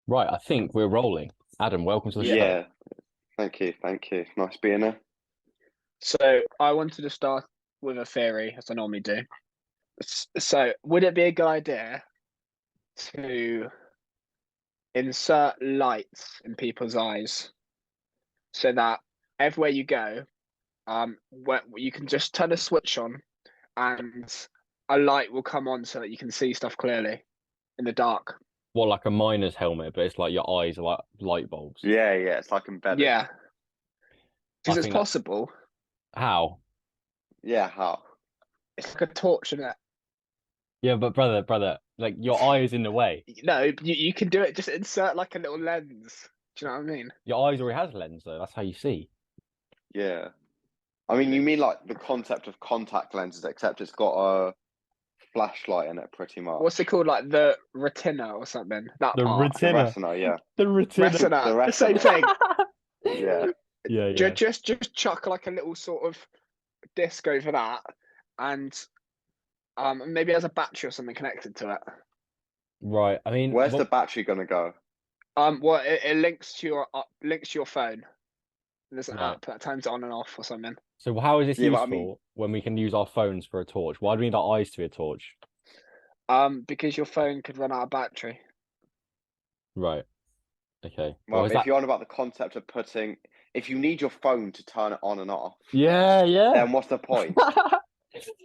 Right, I think we're rolling. Adam, welcome to the Yeah. show. Yeah, thank you. Nice being here. So I wanted to start with a theory, as I normally do. So would it be a good idea to insert lights in people's eyes so that everywhere you go, where you can just turn a switch on and a light will come on so that you can see stuff clearly in the dark? What, like a miner's helmet, but it's like your eyes are like light bulbs. Yeah, it's like embedded. Yeah, I because it's think that possible. how? Yeah, how? It's like a torch, and Yeah, but brother, like your eye is in the way. no, you can do it. Just insert like a little lens. Do you know what I mean? Your eyes already has a lens though. That's how you see. Yeah. I mean, you mean like the concept of contact lenses, except it's got a flashlight in it, pretty What's it much. called? Like the retina or something? That The part. The retina. retina, yeah. The retina. The Retina, the same retina, thing. yeah. Yeah, yeah. Just chuck like a little sort of disc over that, and maybe there's a battery or something connected to it. Right. I mean, Where's the well, battery gonna go? Well, it links to your phone. There's an right. app that turns it on and off or something. So how is this Yeah, but I mean, useful when we can use our phones for a torch? Why do we need our eyes to be a torch? Because your phone could run out of battery. Right. Okay. Well, well, is if that? you're on about the concept of putting, if you need your phone to turn it on and off, Yeah, yeah. then what's the point?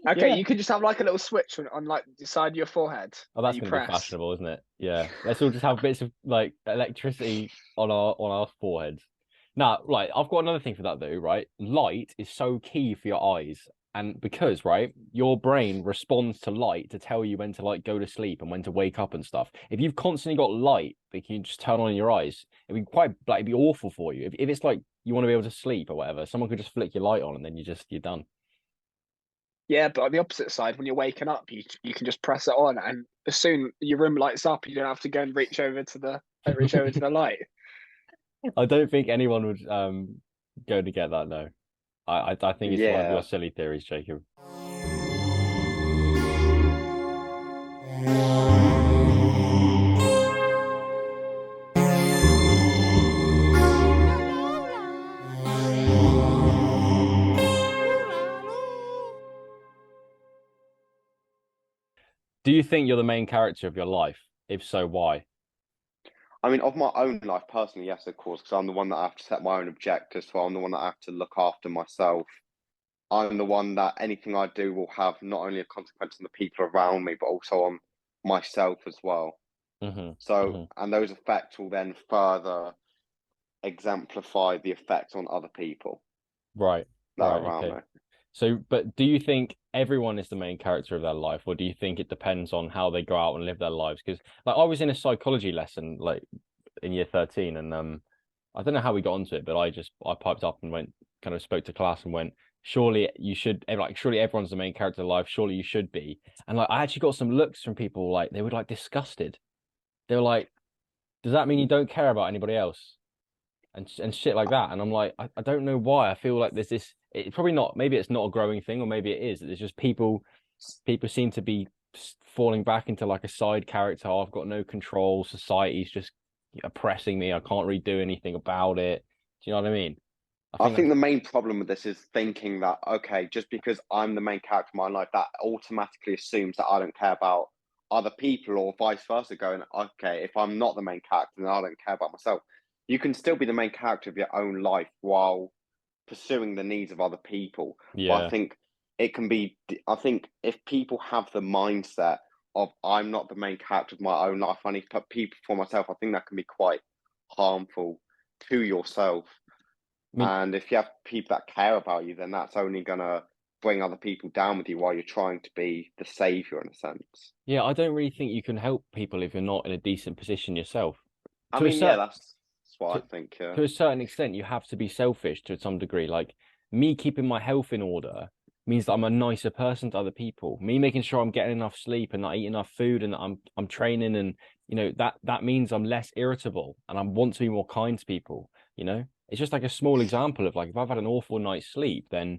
Okay, Yeah. you could just have like a little switch on like the side of your forehead Oh, that that's you going to be press. fashionable, isn't it? Yeah. Let's all just have bits of like electricity on our foreheads. Now, right, I've got another thing for that though, right? Light is so key for your eyes. And because, right, your brain responds to light to tell you when to like go to sleep and when to wake up and stuff. If you've constantly got light that you can just turn on in your eyes, it'd be quite like it'd be awful for you. If it's like you want to be able to sleep or whatever, someone could just flick your light on and then you're done. Yeah, but on the opposite side, when you're waking up, you can just press it on, and as soon your room lights up, you don't have to go and reach over to the light. I don't think anyone would go to get that, no. I think it's one of your Yeah. silly theories, Jacob. Do you think you're the main character of your life? If so, why? I mean, of my own life personally, yes, of course, because I'm the one that I have to set my own objectives for. I'm the one that I have to look after myself. I'm the one that anything I do will have not only a consequence on the people around me, but also on myself as well. Hmm. So, Hmm. and those effects will then further exemplify the effects on other people Right, that are right, around okay. me. So, but do you think everyone is the main character of their life, or do you think it depends on how they go out and live their lives? Because, like, I was in a psychology lesson, like in year 13, and I don't know how we got onto it, but I piped up and went, kind of spoke to class and went, surely you should, like, surely everyone's the main character of life, surely you should be. And like, I actually got some looks from people, like, they were like disgusted. They were like, does that mean you don't care about anybody else? And shit like that. And I'm like, I don't know why. I feel like there's this. It's probably not. Maybe it's not a growing thing, or maybe it is. There's just people seem to be falling back into like a side character. Oh, I've got no control. Society's just oppressing me. I can't really do anything about it. Do you know what I mean? I I think think that's the main problem with this is thinking that, okay, just because I'm the main character of my life, that automatically assumes that I don't care about other people or vice versa, going, okay, if I'm not the main character, then I don't care about myself. You can still be the main character of your own life while pursuing the needs of other people. But I yeah. think it can be, I think if people have the mindset of, I'm not the main character of my own life, I need to put people for myself, I think that can be quite harmful to yourself. I mean, And if you have people that care about you, then that's only going to bring other people down with you while you're trying to be the savior in a sense. yeah. I don't really think you can help people if you're not in a decent position yourself. I To a mean, yeah, certain that's what to I think. Yeah. to a certain extent, you have to be selfish to some degree. Like me keeping my health in order means that I'm a nicer person to other people. Me making sure I'm getting enough sleep and I eat enough food and that I'm training and that means I'm less irritable and I want to be more kind to people, you know? It's just like a small example of like if I've had an awful night's sleep, then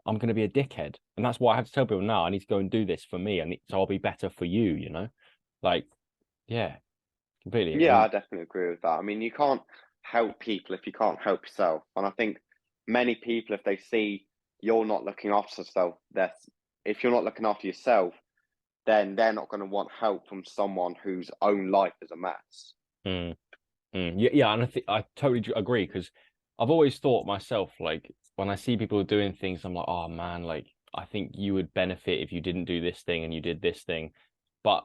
I'm gonna be a dickhead. And that's why I have to tell people now I need to go and do this for me. So I'll be better for you, you know? Like, yeah. completely. Yeah, I definitely agree with that. I mean, you can't help people if you can't help yourself. And I think many people, if they see you're not looking after yourself, that's if you're not looking after yourself, then they're not going to want help from someone whose own life is a mess. Mm, yeah, yeah, and I totally agree because I've always thought myself like when I see people doing things, I'm like, oh man, like I think you would benefit if you didn't do this thing and you did this thing. But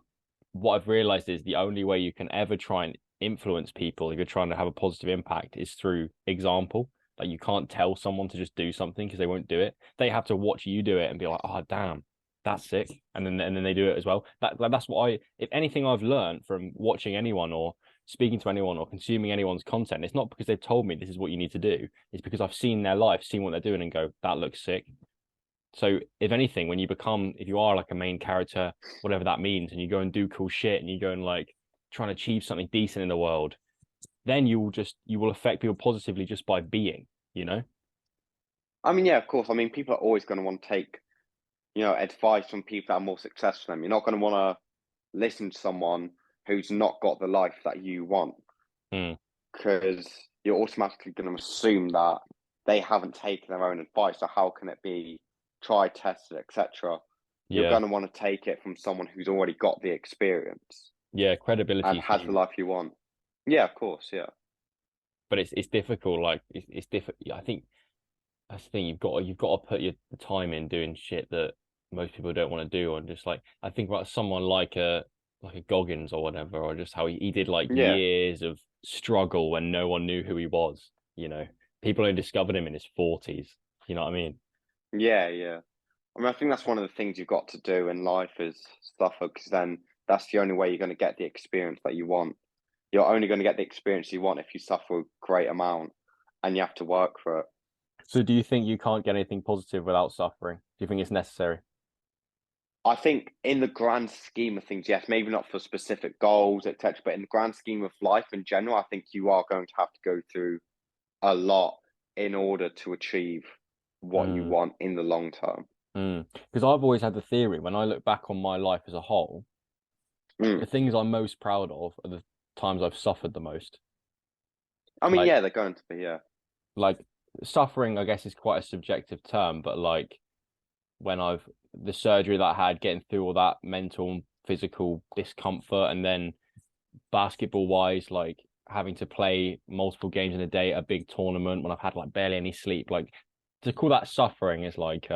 what I've realized is the only way you can ever try and influence people if you're trying to have a positive impact is through example. Like you can't tell someone to just do something because they won't do it. They have to watch you do it and be like, oh damn, that's sick, and then they do it as well. That's what if anything I've learned from watching anyone or speaking to anyone or consuming anyone's content, it's not because they've told me this is what you need to do. It's because I've seen their life, seen what they're doing, and go, that looks sick. So if anything, when you become, if you are like a main character, whatever that means, and you go and do cool shit and you go and like try and achieve something decent in the world, then you will affect people positively just by being, you know? I mean, yeah, of course. I mean, people are always going to want to take, advice from people that are more successful than them. You're not going to want to listen to someone who's not got the life that you want Mm, because you're automatically going to assume that they haven't taken their own advice. So how can it be tried, tested, etc.? You're yeah. going to want to take it from someone who's already got the experience Yeah, credibility and is has the huge. life you want. Yeah, of course. Yeah. But it's difficult, like it's difficult. I think that's the thing, you've got to put your the time in doing shit that most people don't want to do, and just like I think about someone like a Goggins or whatever, or just how he did like Yeah. years of struggle when no one knew who he was, you know. People only discovered him in his 40s. You know what I mean? Yeah. Yeah. I mean, I think that's one of the things you've got to do in life is suffer because then that's the only way you're going to get the experience that you want. You're only going to get the experience you want if you suffer a great amount and you have to work for it. So do you think you can't get anything positive without suffering? Do you think it's necessary? I think in the grand scheme of things, yes, maybe not for specific goals, etc., but in the grand scheme of life in general, I think you are going to have to go through a lot in order to achieve what you Mm, want in the long term. Because I've always had the theory when I look back on my life as a whole, the Mm. things I'm most proud of are the times I've suffered the most. I mean, Like yeah, they're going to be, yeah. like suffering, I guess, is quite a subjective term, but like when I've the surgery that I had, getting through all that mental and physical discomfort, and then basketball wise, like having to play multiple games in a day at a big tournament when I've had like barely any sleep, like to call that suffering is like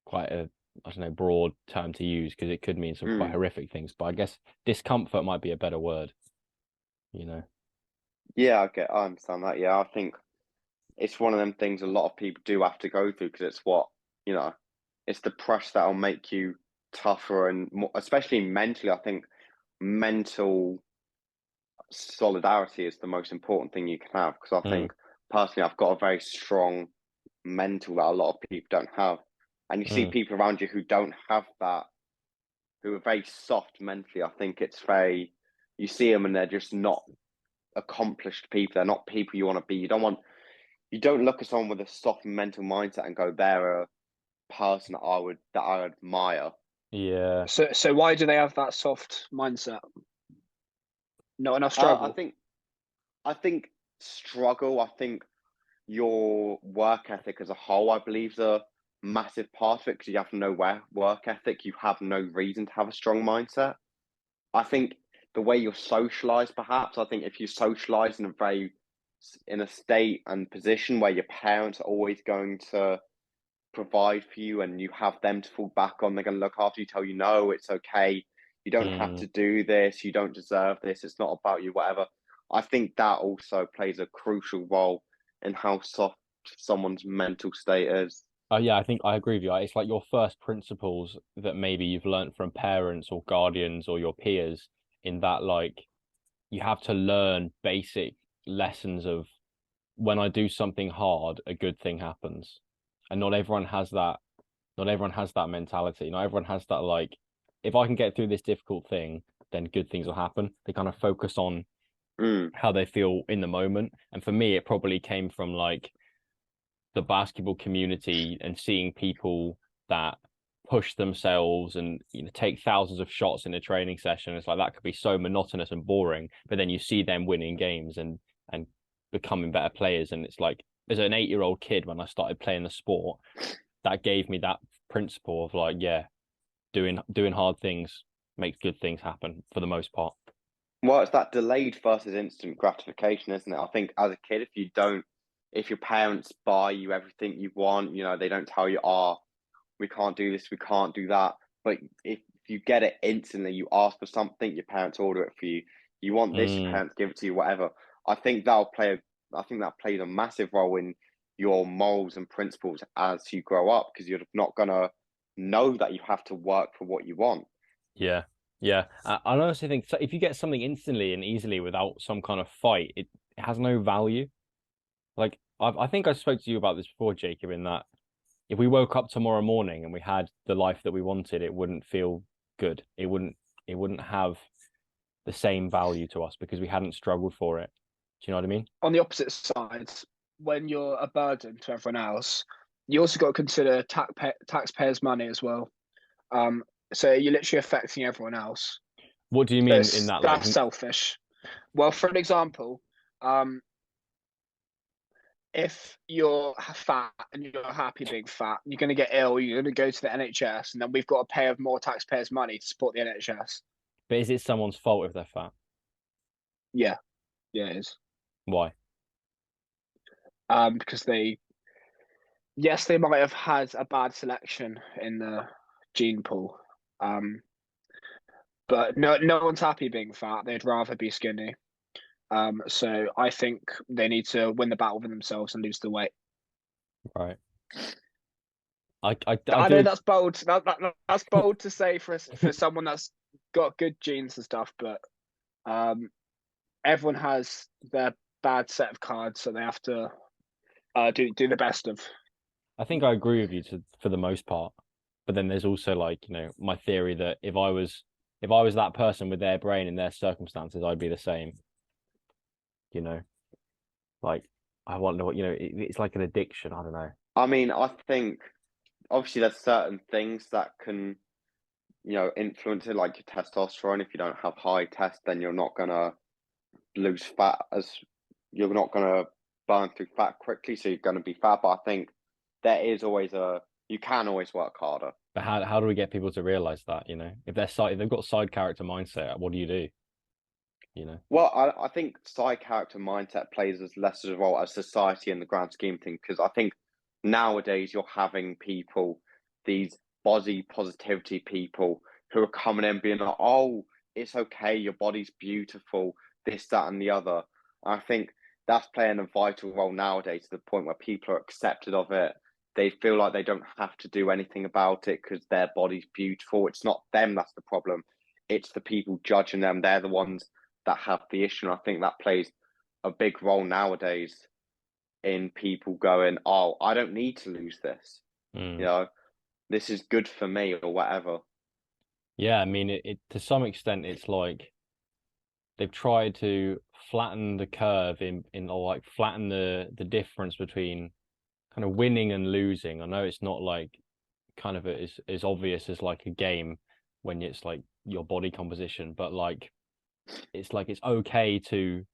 quite a I don't know broad term to use because it could mean some quite Mm. horrific things, but I guess discomfort might be a better word, you know. Yeah, I understand that. Yeah, I think it's one of them things a lot of people do have to go through because it's what, you know, it's the pressure that'll make you tougher and more, especially mentally. I think mental solidarity is the most important thing you can have because I Mm, think personally I've got a very strong mental that a lot of people don't have. And you see mm, people around you who don't have that, who are very soft mentally. I think it's very, you see them and they're just not accomplished people. They're not people you want to be. You don't look at someone with a soft mental mindset and go, they're a person that I admire. yeah. So why do they have that soft mindset? Not enough Uh, I struggle. think I think struggle. I think your work ethic as a whole, I believe, is a massive part of it because you have no work ethic, you have no reason to have a strong mindset. I think the way you're socialized, perhaps, I think if you socialize in a state and position where your parents are always going to provide for you and you have them to fall back on, they're going to look after you, tell you, no, it's okay. You don't have Mm. to do this. You don't deserve this. It's not about you, whatever. I think that also plays a crucial role in how soft someone's mental state is. Yeah, I think I agree with you. It's like your first principles that maybe you've learned from parents or guardians or your peers in that like you have to learn basic lessons of when I do something hard, a good thing happens. And not everyone has that. Not everyone has that mentality. Not everyone has that like if I can get through this difficult thing, then good things will happen. They kind of focus on Mm, how they feel in the moment. And for me, it probably came from like the basketball community and seeing people that push themselves and take thousands of shots in a training session. It's like that could be so monotonous and boring, but then you see them winning games and becoming better players. And it's like, as an 8-year-old kid, when I started playing the sport, that gave me that principle of like, yeah, doing hard things makes good things happen for the most part. Well, it's that delayed versus instant gratification, isn't it? I think as a kid, if your parents buy you everything you want, they don't tell you, oh, we can't do this, we can't do that. But if you get it instantly, you ask for something, your parents order it for you. You want this, your parents give it to you, whatever. I think that plays a massive role in your morals and principles as you grow up, because you're not gonna know that you have to work for what you want. Yeah. Yeah. I honestly think so if you get something instantly and easily without some kind of fight, it has no value. Like I think I spoke to you about this before, Jacob, in that if we woke up tomorrow morning and we had the life that we wanted, it wouldn't feel good. It wouldn't have the same value to us because we hadn't struggled for it. Do you know what I mean? On the opposite side, when you're a burden to everyone else, you also got to consider taxpayers' money as well. So you're literally affecting everyone else. What do you mean in that? Like, That's selfish. Well, for an example, if you're fat and you're happy being fat, you're going to get ill, you're going to go to the NHS, and then we've got to pay more taxpayers' money to support the NHS. but is it someone's fault if they're fat? Yeah, it is. Why? Because they might have had a bad selection in the gene pool. But no one's happy being fat. They'd rather be skinny. So I think they need to win the battle for themselves and lose the weight. Right. I I do. know that's bold. That's bold to say for someone that's got good genes and stuff, but everyone has their bad set of cards, so they have to do the best of. I think I agree with you for the most part, but then there's also like my theory that if I was that person with their brain and their circumstances, I'd be the same. Like I wonder what it's like an addiction. I don't know. I mean, I think obviously there's certain things that can, influence it, like your testosterone. If you don't have high test, then you're not gonna lose fat, as you're not gonna burn through fat quickly, so you're gonna be fat. But I think you can always work harder. But how do we get people to realize that? If they've got side character mindset, what do you do? Well, I think side character mindset plays as less of a role as society in the grand scheme of things, because I think nowadays you're having people, these body positivity people, who are coming in being like, oh, it's okay, your body's beautiful, this, that, and the other. I think that's playing a vital role nowadays, to the point where people are accepted of it. They feel like they don't have to do anything about it because their body's beautiful. It's not them that's the problem. It's the people judging them. They're the ones that have the issue. And I think that plays a big role nowadays in people going, oh, I don't need to lose this. This is good for me or whatever. Yeah, I mean, it to some extent, it's like they've tried to flatten the curve or like flatten the difference between kind of winning and losing. I know it's not like kind of as obvious as like a game when it's like your body composition, but like it's okay to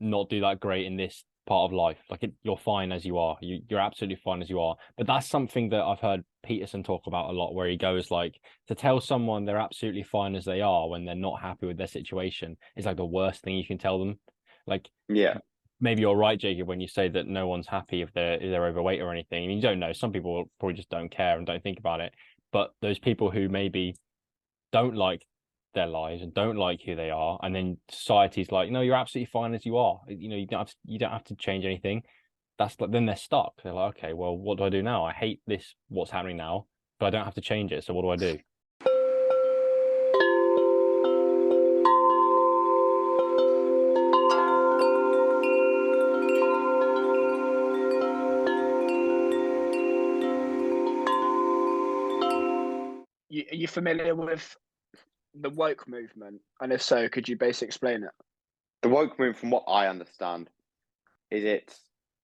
not do that great in this part of life. Like you're fine as you are. You're absolutely fine as you are. But that's something that I've heard Peterson talk about a lot, where he goes like, to tell someone they're absolutely fine as they are when they're not happy with their situation is like the worst thing you can tell them. Like, yeah, maybe you're right, Jacob, when you say that no one's happy if they're overweight or anything. I mean, you don't know. Some people probably just don't care and don't think about it. But those people who maybe don't like their lives and don't like who they are, and then society's like, no, you're absolutely fine as you are. You don't have to change anything. That's like, then they're stuck. They're like, okay, well, what do I do now? I hate what's happening now, but I don't have to change it. So what do I do? Are you familiar with the woke movement? And if so, could you basically explain it? The woke movement, from what I understand, is it's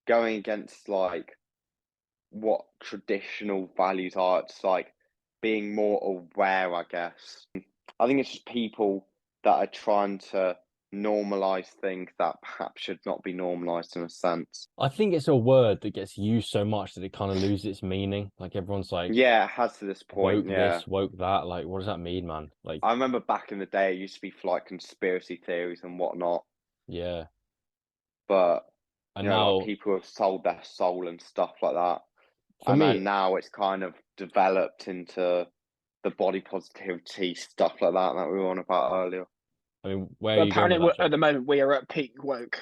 going against like what traditional values are. It's like being more aware, I guess. I think it's just people that are trying to normalize things that perhaps should not be normalized in a sense. I think it's a word that gets used so much that it kind of loses its meaning. Like everyone's like, Yeah, it has to this point. woke Yeah. this, woke that. Like, what does that mean, man? Like, I remember back in the day, it used to be for like conspiracy theories and whatnot, yeah. but And like now, people have sold their soul and stuff like that. for And me, then now it's kind of developed into the body positivity stuff like that we were on about earlier. I mean, where are But you going with apparently, that, at Jake? the moment, we are at peak woke.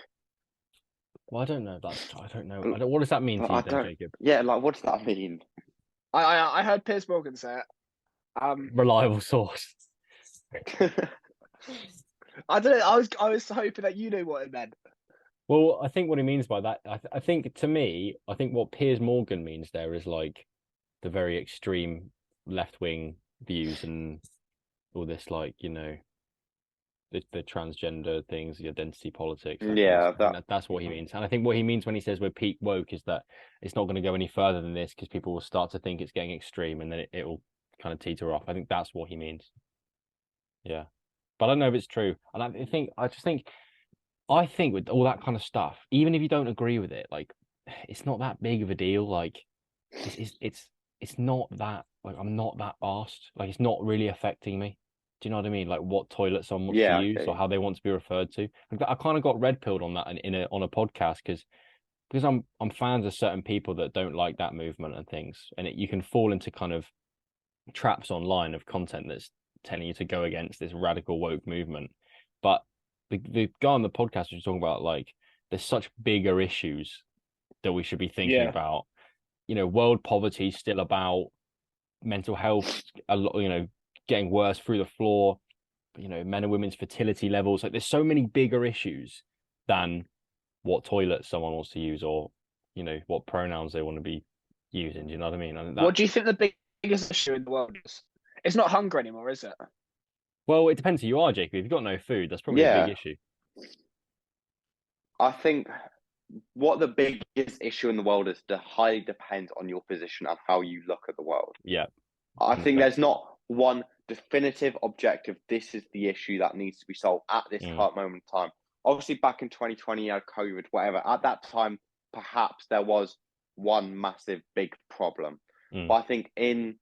Well, I don't know. I don't know. But What does that mean but to I you then, don't. Jacob? Yeah, like what does that mean? I heard Piers Morgan say it. Reliable source. I don't know. I was hoping that you knew what it meant. Well, I think what he means by that, I think to me, I think what Piers Morgan means there is like the very extreme left wing views and all this, like, the transgender things, the identity politics, that kind of Yeah, stuff. I think that's what he means. And I think what he means when he says we're peak woke is that it's not going to go any further than this because people will start to think it's getting extreme and then it will kind of teeter off. I think that's what he means. Yeah. But I don't know if it's true. And I think with all that kind of stuff, even if you don't agree with it, like it's not that big of a deal. Like it's not that, like I'm not that arsed. Like it's not really affecting me. Do you know what I mean? Like what toilet someone wants to yeah, use or okay. how they want to be referred to. Like, I kind of got red pilled on that on a podcast because I'm fans of certain people that don't like that movement and things, and you can fall into kind of traps online of content that's telling you to go against this radical woke movement. But the guy on the podcast was talking about like there's such bigger issues that we should be thinking Yeah. about. World poverty is still about mental health, a lot, getting worse through the floor, men and women's fertility levels. Like there's so many bigger issues than what toilet someone wants to use or, what pronouns they want to be using. Do you know what I mean? And What do you think the biggest issue in the world is? It's not hunger anymore, is it? well, it depends who you are, Jacob. If you've got no food, that's probably a big Yeah, issue. I think what the biggest issue in the world is highly depends on your position and how you look at the world. Yeah. I think 100%. there's not one definitive objective. This is the issue that needs to be solved at this current moment in time. Obviously, back in 2020, you had COVID, whatever. At that time, perhaps there was one massive big problem. But I think in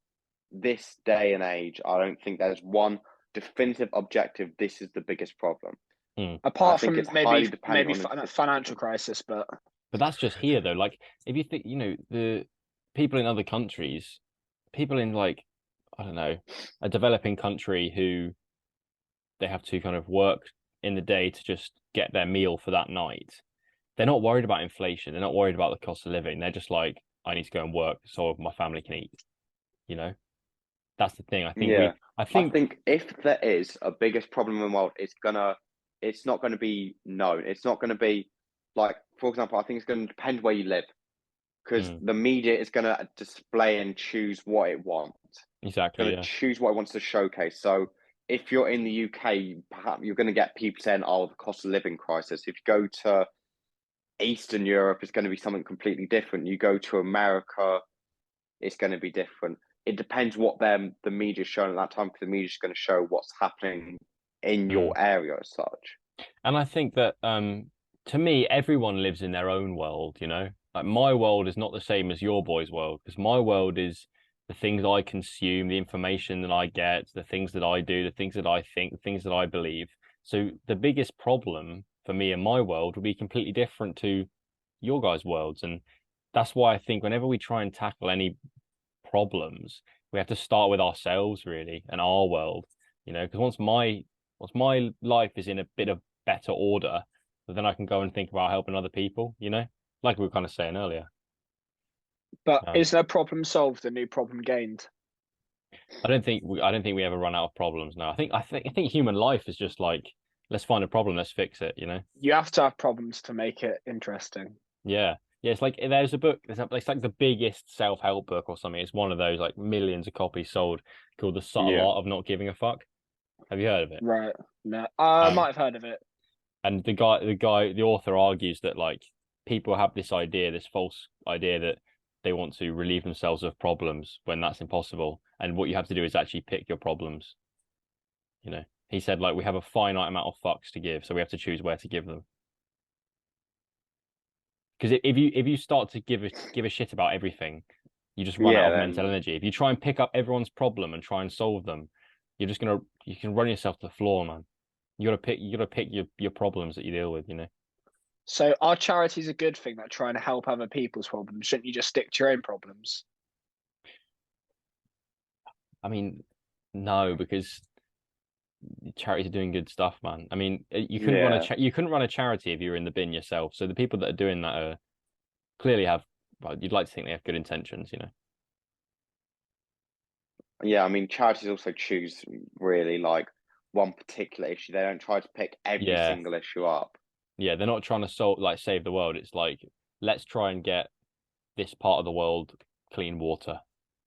this day and age, I don't think there's one definitive objective. This is the biggest problem. I Apart think from it's highly dependent maybe on financial crisis, but that's just here though. Like if you think, the people in other countries, people in like, I don't know, a developing country who they have to kind of work in the day to just get their meal for that night. They're not worried about inflation. They're not worried about the cost of living. They're just like, I need to go and work so my family can eat. You know, that's the thing. Yeah, I I think, think if there is a biggest problem in the world, it's not gonna be known. It's not gonna be like, for example, I think it's gonna depend where you live because the media is gonna display and choose what it wants. exactly. Gonna Yeah. choose what it wants to showcase. So if you're in the UK, perhaps you're gonna get people saying, "Oh, the cost of living crisis." If you go to Eastern Europe, it's going to be something completely different. You go to America, it's going to be different. It depends what the media's showing at that time because the media's going to show what's happening in your area as such. And I think that to me, everyone lives in their own world, Like my world is not the same as your boy's world because my world is the things I consume, the information that I get, the things that I do, the things that I think, the things that I believe. So the biggest problem for me in my world will be completely different to your guys' worlds. And that's why I think whenever we try and tackle any problems, we have to start with ourselves really and our world, because once my life is in a bit of better order, then I can go and think about helping other people, like we were kind of saying earlier. But is there a problem solved, a new problem gained? I don't think we ever run out of problems now. I think human life is just like, let's find a problem, let's fix it, You have to have problems to make it interesting. Yeah. Yeah, it's like there's a book, it's like the biggest self-help book or something. It's one of those like millions of copies sold called The Subtle Yeah. Art of Not Giving a Fuck. Have you heard of it? Right. No, I might have heard of it. And the author argues that like people have this false idea that they want to relieve themselves of problems when that's impossible. and what you have to do is actually pick your problems. He said, like, we have a finite amount of fucks to give, so we have to choose where to give them. Because if you start to give a shit about everything, you just run out of mental energy. If you try and pick up everyone's problem and try and solve them, you can run yourself to the floor, man. You gotta pick your problems that you deal with. So are charities a good thing that trying to help other people's problems? Shouldn't you just stick to your own problems? I mean, no, because charities are doing good stuff, man. I mean, you couldn't run a charity if you were in the bin yourself. So the people that are doing that are clearly you'd like to think they have good intentions. Yeah, I mean, charities also choose really like one particular issue. They don't try to pick every single issue up. Yeah, they're not trying to save the world. It's like, let's try and get this part of the world clean water,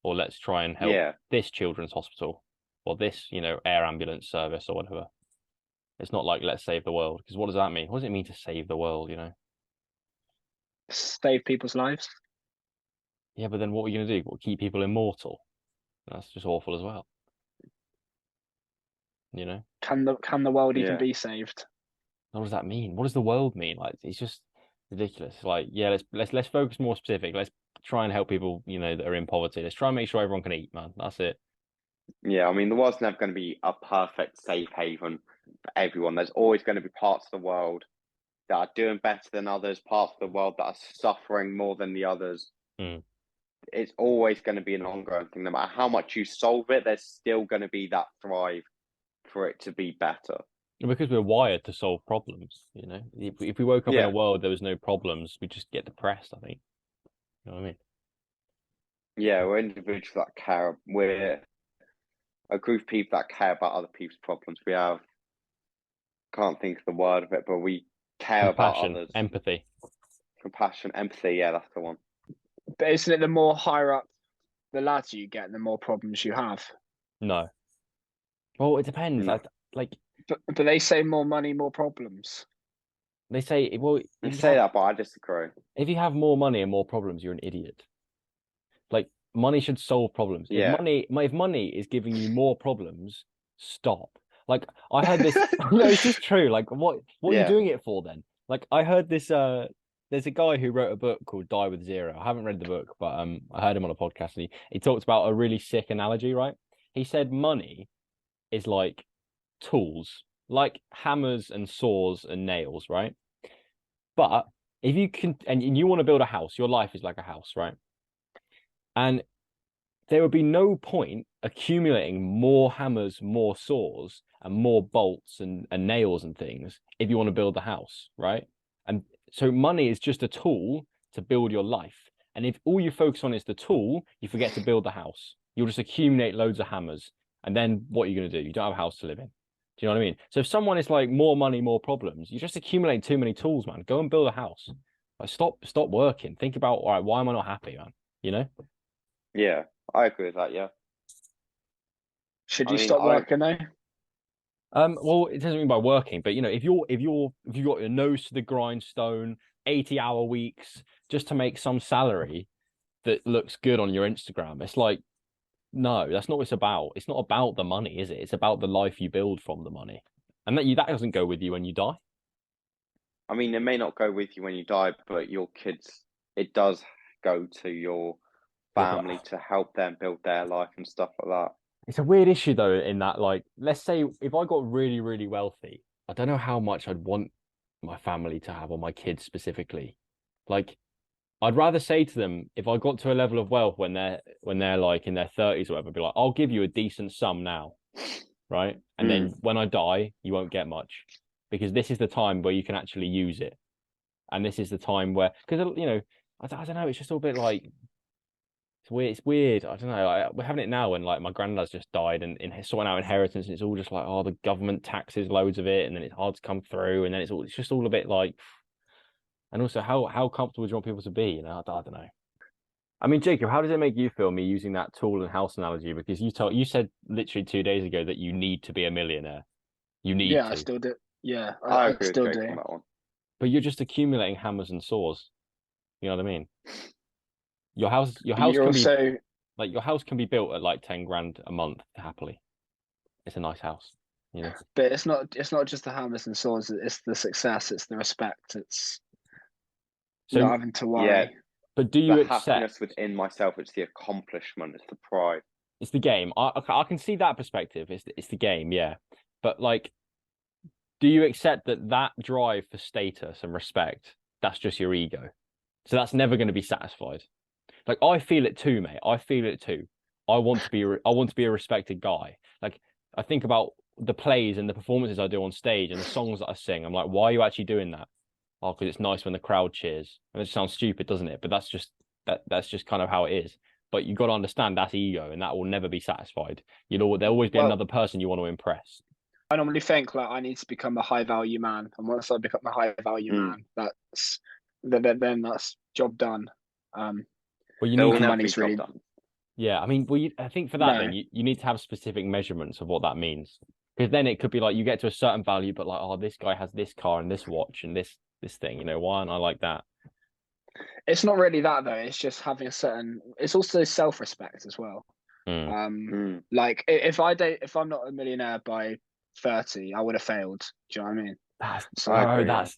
or let's try and help this children's hospital, or this, air ambulance service or whatever. It's not like, let's save the world, because what does that mean? What does it mean to save the world, Save people's lives? Yeah, but then what are you going to do? What, keep people immortal? That's just awful as well. Can the world even be saved? What does that mean? What does the world mean? Like, it's just ridiculous. Like, yeah, let's focus more specific. Let's try and help people, that are in poverty. Let's try and make sure everyone can eat, man. That's it. Yeah, I mean, the world's never going to be a perfect safe haven for everyone. There's always going to be parts of the world that are doing better than others, parts of the world that are suffering more than the others. It's always going to be an ongoing thing. No matter how much you solve it, there's still going to be that drive for it to be better. Because we're wired to solve problems, If we woke up in a world there was no problems, we just get depressed, I think. You know what I mean? Yeah, we're individuals that care. We're a group of people that care about other people's problems. Can't think of the word of it, but we care about others. Empathy. Compassion, empathy, yeah, that's the one. But isn't it the more higher up the ladder you get, the more problems you have? No. Well, it depends. No. But they say more money, more problems. They say, well, they say that, but I disagree. If you have more money and more problems, you're an idiot. Like, money should solve problems. Yeah. If money is giving you more problems, stop. Like, I heard this. No, it's just true. Like, what are you doing it for then? Like, I heard this. There's a guy who wrote a book called Die with Zero. I haven't read the book, but I heard him on a podcast, and he talked about a really sick analogy. Right? He said money is like tools, like hammers and saws and nails, right? But if you can, and you want to build a house, your life is like a house, right? And there would be no point accumulating more hammers, more saws, and more bolts and nails and things if you want to build the house, right? And so money is just a tool to build your life. And if all you focus on is the tool, you forget to build the house. You'll just accumulate loads of hammers. And then what are you going to do? You don't have a house to live in. Do you know what I mean? So if someone is like more money, more problems, you just accumulate too many tools, man. Go and build a house. Like, stop working. Think about, all right, why am I not happy, man? Yeah, I agree with that. Yeah. Should you stop working though? Well, it doesn't mean by working, but if you got your nose to the grindstone, 80-hour weeks just to make some salary that looks good on your Instagram, it's like, no, that's not what it's about. It's not about the money, is it? It's about the life you build from the money, and that doesn't go with you when you die. I mean, it may not go with you when you die, but your kids, it does go to your family to help them build their life and stuff like that. It's a weird issue though, in that, like, let's say if I got really, really wealthy, I don't know how much I'd want my family to have, or my kids specifically. Like, I'd rather say to them, if I got to a level of wealth when they're like in their 30s or whatever, be like, I'll give you a decent sum now, right? And then when I die, you won't get much, because this is the time where you can actually use it, and this is the time where, because I don't know, it's just all a bit like, it's weird. I don't know. We're having it now when, like, my granddad's just died and sorting out inheritance, and it's all just like, oh, the government taxes loads of it, and then it's hard to come through, and then it's just all a bit like. And also, how comfortable do you want people to be? I don't know. I mean, Jacob, how does it make you feel, me using that tool and house analogy? Because you said literally 2 days ago that you need to be a millionaire. You need to. Yeah, I still do. Yeah, I agree still with do. Jake on that one. But you're just accumulating hammers and saws. You know what I mean? Your house can also, be. Like your house can be built at like 10 grand a month happily. It's a nice house, you know. But it's not just the hammers and swords. It's the success. It's the respect. It's not So, having to Yeah, worry. but do you the accept happiness within myself, it's the accomplishment, it's the pride. it's the game? I can see that perspective. It's the game, yeah. But like, do you accept that drive for status and respect, that's just your ego? So that's never going to be satisfied. Like I feel it too, mate. I feel it too. I want to be a respected guy. Like I think about the plays and the performances I do on stage and the songs that I sing. I'm like, why are you actually doing that? Oh, because it's nice when the crowd cheers. And it sounds stupid, doesn't it? But that's just kind of how it is. But you got to understand that's ego, and that will never be satisfied. There'll always be Well, another person you want to impress. I normally think like I need to become a high value man, and once I become a high value man, then that's job done. Well, you There need will to, never be money's job really done. yeah. I mean, I think for that, no. then you need to have specific measurements of what that means, because then it could be like you get to a certain value, but like, oh, this guy has this car and this watch and this thing. Why aren't I like that? It's not really that though. It's just having a certain. It's also self respect as well. Mm. Like if I'm not a millionaire by 30, I would have failed. Do you know what I mean? I agree.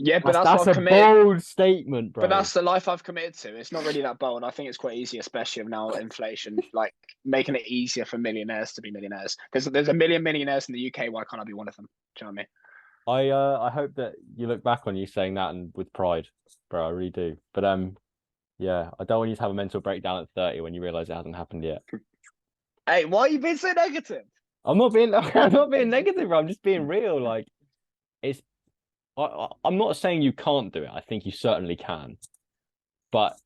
Yeah, but that's that's what a I've committed. bold statement, bro. But that's the life I've committed to. It's not really that bold. I think it's quite easy, especially now inflation, like making it easier for millionaires to be millionaires. There's a million millionaires in the UK. Why can't I be one of them? Do you know what I mean? I hope that you look back on you saying that and with pride, bro. I really do. But yeah, I don't want you to have a mental breakdown at 30 when you realize it hasn't happened yet. Hey, why are you being so negative? I'm not being negative, bro. I'm just being real. Like it's I'm not saying you can't do it. I think you certainly can. But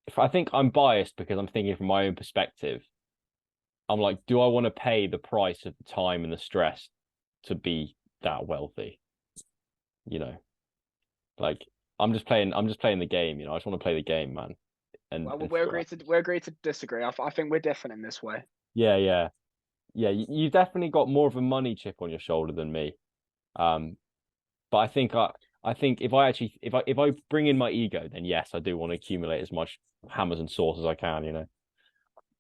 if I think I'm biased because I'm thinking from my own perspective, I'm like, do I want to pay the price of the time and the stress to be that wealthy? Like I'm just playing the game, I just want to play the game, man. And, Well, and we're agreed to disagree. I think we're different in this way. yeah, yeah. Yeah, you definitely got more of a money chip on your shoulder than me. But I think if I bring in my ego, then yes, I do want to accumulate as much hammers and saws as I can.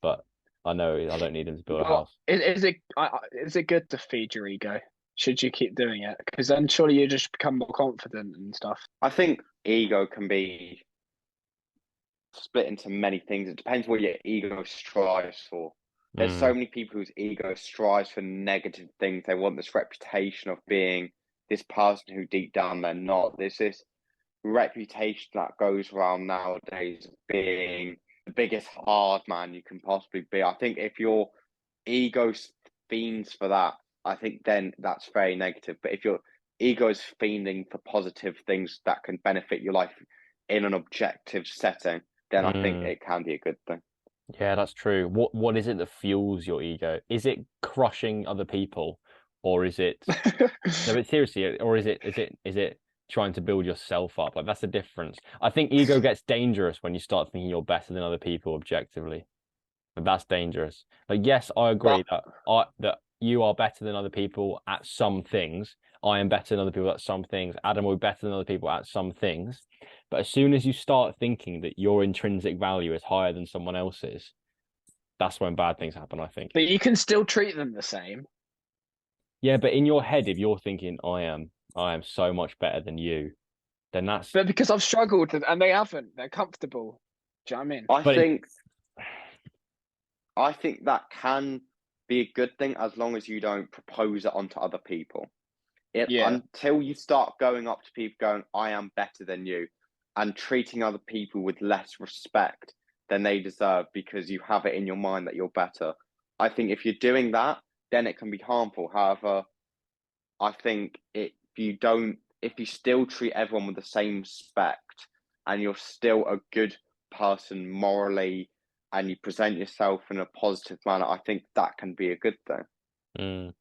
But I know I don't need them to build a house. Is it good to feed your ego? Should you keep doing it? Because then surely you just become more confident and stuff. I think ego can be split into many things. It depends what your ego strives for. There's so many people whose ego strives for negative things. They want this reputation of being this person who deep down they're not. There's this reputation that goes around nowadays of being the biggest hard man you can possibly be. I think if your ego fiends for that, I think then that's very negative. But if your ego is fiending for positive things that can benefit your life in an objective setting, then I think it can be a good thing. Yeah, that's true. What is it that fuels your ego? Is it crushing other people, or is it no? But seriously, or is it trying to build yourself up? Like that's the difference. I think ego gets dangerous when you start thinking you're better than other people objectively. But that's dangerous. Like yes, I agree that you are better than other people at some things. I am better than other people at some things. Adam will be better than other people at some things. But as soon as you start thinking that your intrinsic value is higher than someone else's, that's when bad things happen, I think. But you can still treat them the same. Yeah, but in your head, if you're thinking, I am so much better than you, then that's. But because I've struggled and they haven't, they're comfortable. Do you know what I mean? I think that can be a good thing as long as you don't propose it onto other people. Until you start going up to people going, I am better than you, and treating other people with less respect than they deserve because you have it in your mind that you're better. I think if you're doing that, then it can be harmful. However, I think if you still treat everyone with the same respect and you're still a good person morally and you present yourself in a positive manner, I think that can be a good thing.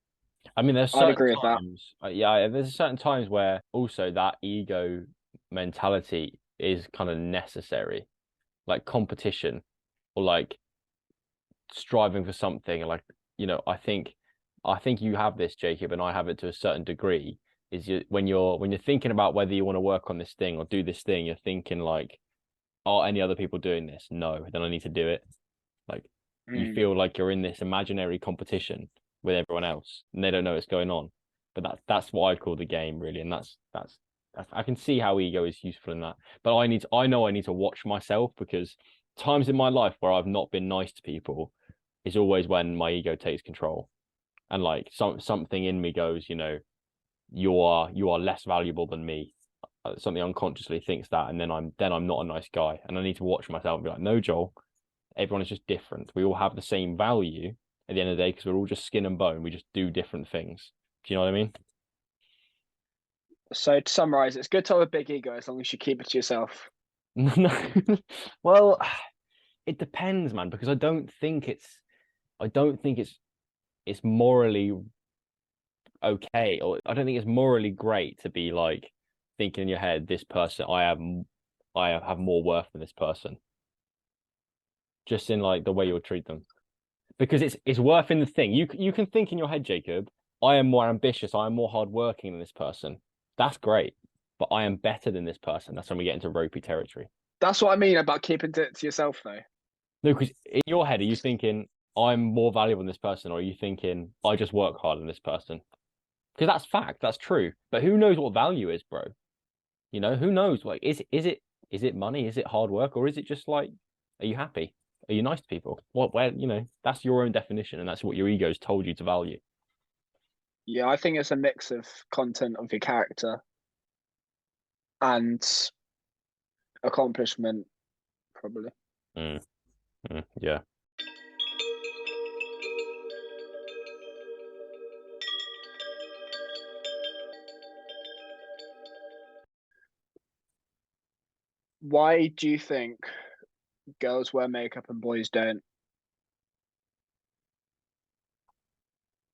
I mean, there's I'd certain agree with times, there's certain times where also that ego mentality is kind of necessary, like competition or like striving for something. Like, I think you have this, Jacob, and I have it to a certain degree. When you're thinking about whether you want to work on this thing or do this thing, you're thinking like, are any other people doing this? No, then I need to do it. Like you feel like you're in this imaginary competition with everyone else, and they don't know what's going on. But that's what I call the game, really, and that's I can see how ego is useful in that. But I know I need to watch myself, because times in my life where I've not been nice to people is always when my ego takes control, and like something in me goes, you are less valuable than me. Something unconsciously thinks that, and then I'm not a nice guy, and I need to watch myself and be like, no, Joel, everyone is just different. We all have the same value at the end of the day, because we're all just skin and bone. We just do different things. Do you know what I mean? So to summarize, it's good to have a big ego as long as you keep it to yourself. No, well, it depends, man, because I don't think it's morally okay, or I don't think it's morally great to be like thinking in your head, this person, I have more worth than this person, just in like the way you'll treat them, because it's worth in the thing. You can think in your head, Jacob, I am more ambitious, I am more hardworking than this person. That's great, but I am better than this person. That's when we get into ropey territory. That's what I mean about keeping it to yourself, though. No, because in your head, are you thinking I'm more valuable than this person, or are you thinking I just work harder than this person? Because that's fact, that's true. But who knows what value is, bro? Who knows? Like, is it money? Is it hard work? Or is it just like, are you happy? Are you nice to people? That's your own definition, and that's what your ego's told you to value. Yeah, I think it's a mix of content of your character and accomplishment, probably. Yeah. Why do you think girls wear makeup and boys don't?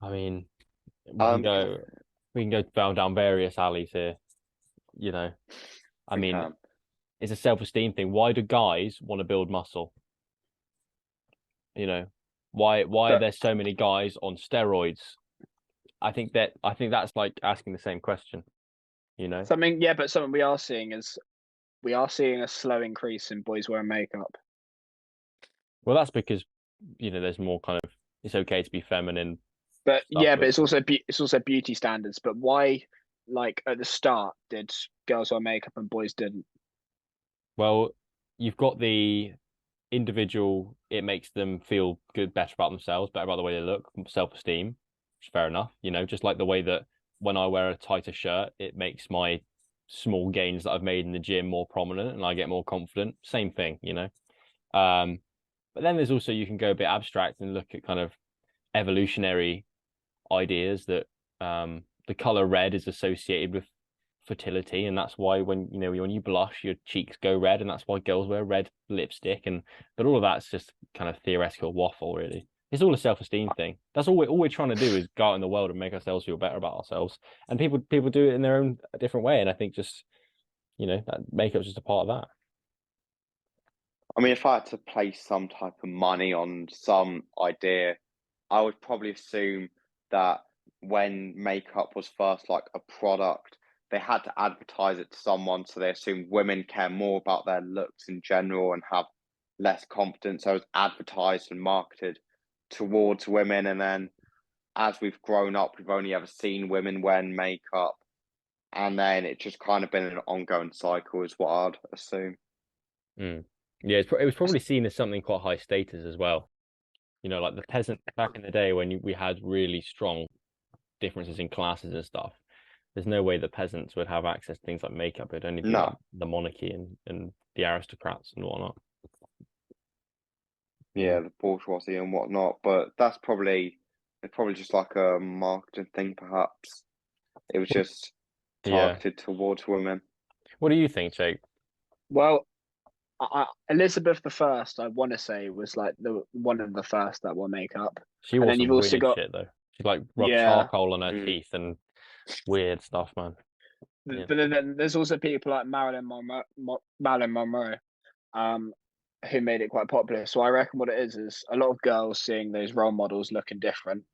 I mean, Um, we can go down various alleys here. I we mean, can. it's a self-esteem thing. Why do guys want to build muscle? Why are But there so many guys on steroids? I think that's like asking the same question, but something we are seeing is a slow increase in boys wearing makeup. Well, that's because there's more kind of, it's okay to be feminine But stuff but with. it's also beauty standards. But why, like at the start, did girls wear makeup and boys didn't? Well, you've got the individual, it makes them feel good, better about themselves, better about the way they look, self-esteem, which is fair enough. Just like the way that when I wear a tighter shirt, it makes my small gains that I've made in the gym more prominent, and I get more confident. Same thing. But then there's also, you can go a bit abstract and look at kind of evolutionary ideas that the color red is associated with fertility, and that's why when you blush, your cheeks go red, and that's why girls wear red lipstick. But all of that's just kind of theoretical waffle, really. It's all a self-esteem thing. That's all we're trying to do, is go out in the world and make ourselves feel better about ourselves. And people do it in their own different way, and I think just that makeup's just a part of that. I mean, if I had to place some type of money on some idea, I would probably assume that when makeup was first like a product, they had to advertise it to someone, so they assumed women care more about their looks in general and have less confidence. So it was advertised and marketed towards women, and then as we've grown up, we've only ever seen women wearing makeup, and then it's just kind of been an ongoing cycle, is what I'd assume. Mm. Yeah, it was probably seen as something quite high status as well. Like the peasant back in the day, when we had really strong differences in classes and stuff. There's no way the peasants would have access to things like makeup. It'd only be like No, the monarchy and the aristocrats and whatnot. yeah, the bourgeoisie and whatnot, but it's probably just like a marketing thing, perhaps. It was just Yeah. targeted towards women. What do you think, Jake? Well, Elizabeth the First, I want to say, was like the one of the first that wore makeup. She And wore then you've some also weird got shit though. She like rubbed yeah, charcoal on her Mm. teeth and weird stuff, man. but Yeah. then there's also people like Marilyn Monroe, um, who made it quite popular. So I reckon what it is a lot of girls seeing those role models looking different,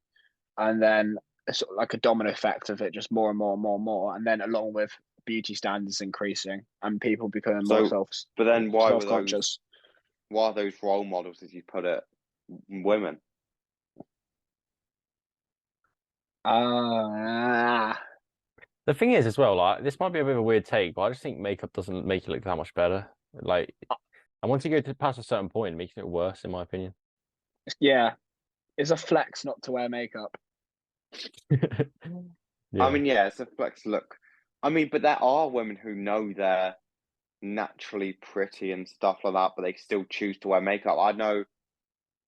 and then it's sort of like a domino effect of it, just more and more and more and more, and then along with beauty standards increasing and people becoming more So, but then self conscious. why are those role models, as you put it, women. Ah, The thing is, as well, like this might be a bit of a weird take, but I just think makeup doesn't make it look that much better. Like, and once you go to past a certain point, it makes it worse, in my opinion. yeah, it's a flex not to wear makeup. I Yeah. mean, yeah, it's a flex look. I mean, but there are women who know they're naturally pretty and stuff like that, but they still choose to wear makeup. I know,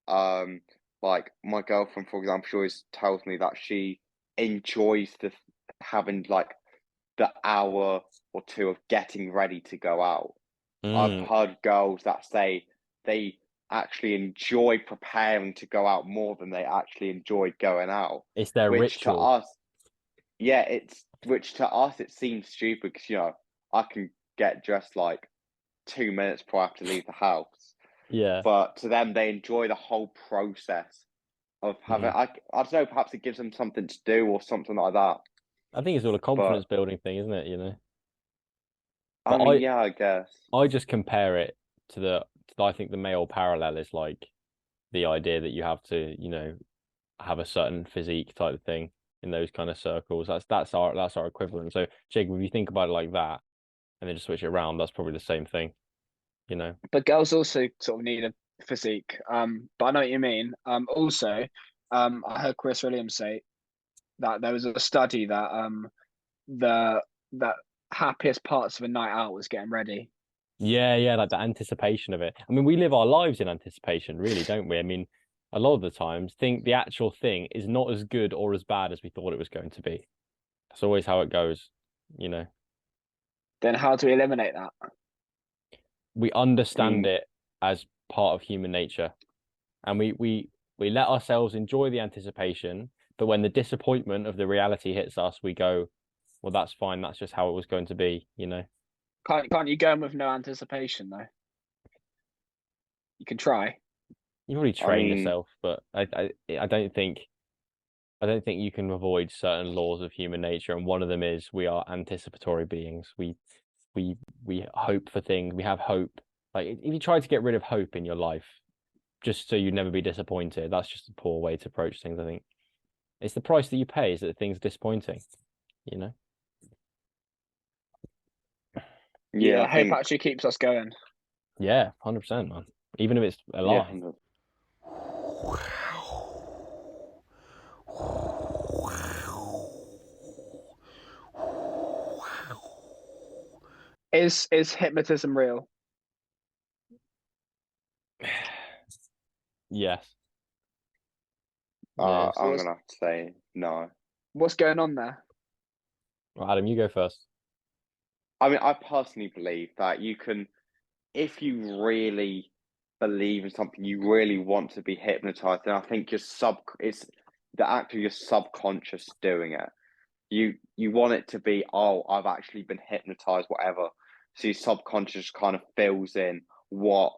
um, like my girlfriend, for example, she always tells me that she enjoys having like the hour or two of getting ready to go out. I've Mm, heard girls that say they actually enjoy preparing to go out more than they actually enjoy going out, it's their which to ritual. us, yeah, it seems stupid because I can get dressed like 2 minutes before I have to leave the house, Yeah. but to them they enjoy the whole process of having. Mm. I don't know, perhaps it gives them something to do or something like that. I think it's all a But confidence building thing, isn't it? I But mean, yeah, I guess. I just compare it to I think the male parallel is like the idea that you have to, have a certain physique type of thing in those kind of circles. That's our equivalent. So, Jacob, if you think about it like that and then just switch it around, that's probably the same thing, you know. But girls also sort of need a physique. But I know what you mean. Also, I heard Chris Williams say that there was a study that the that happiest parts of a night out was getting ready. Yeah, yeah, like the anticipation of it. I mean, we live our lives in anticipation, really, don't we? I mean, a lot of the times, think the actual thing is not as good or as bad as we thought it was going to be. That's always how it goes, you know. Then how do we eliminate that? We I understand mean, it as part of human nature, and we let ourselves enjoy the anticipation, but when the disappointment of the reality hits us, we go, well, that's fine. That's just how it was going to be, you know. Can't you go in with no anticipation though? You can try. You probably I train mean, yourself, but I don't think you can avoid certain laws of human nature, and one of them is we are anticipatory beings. We we hope for things. We have hope. Like if you try to get rid of hope in your life just so you never be disappointed, that's just a poor way to approach things, I think. It's the price that you pay is that things are disappointing, you know? yeah, Yeah, I hope think, actually keeps us going. Yeah, 100%, man. Even if it's a yeah, lie. Is hypnotism real? Yes, it is. So I'm gonna have to say no. what's going on there? Well, Adam, you go first. I mean, I personally believe that if you really believe in something, you really want to be hypnotized, then I think it's the act of your subconscious doing it. You want it to be, oh, I've actually been hypnotized, whatever. So your subconscious kind of fills in what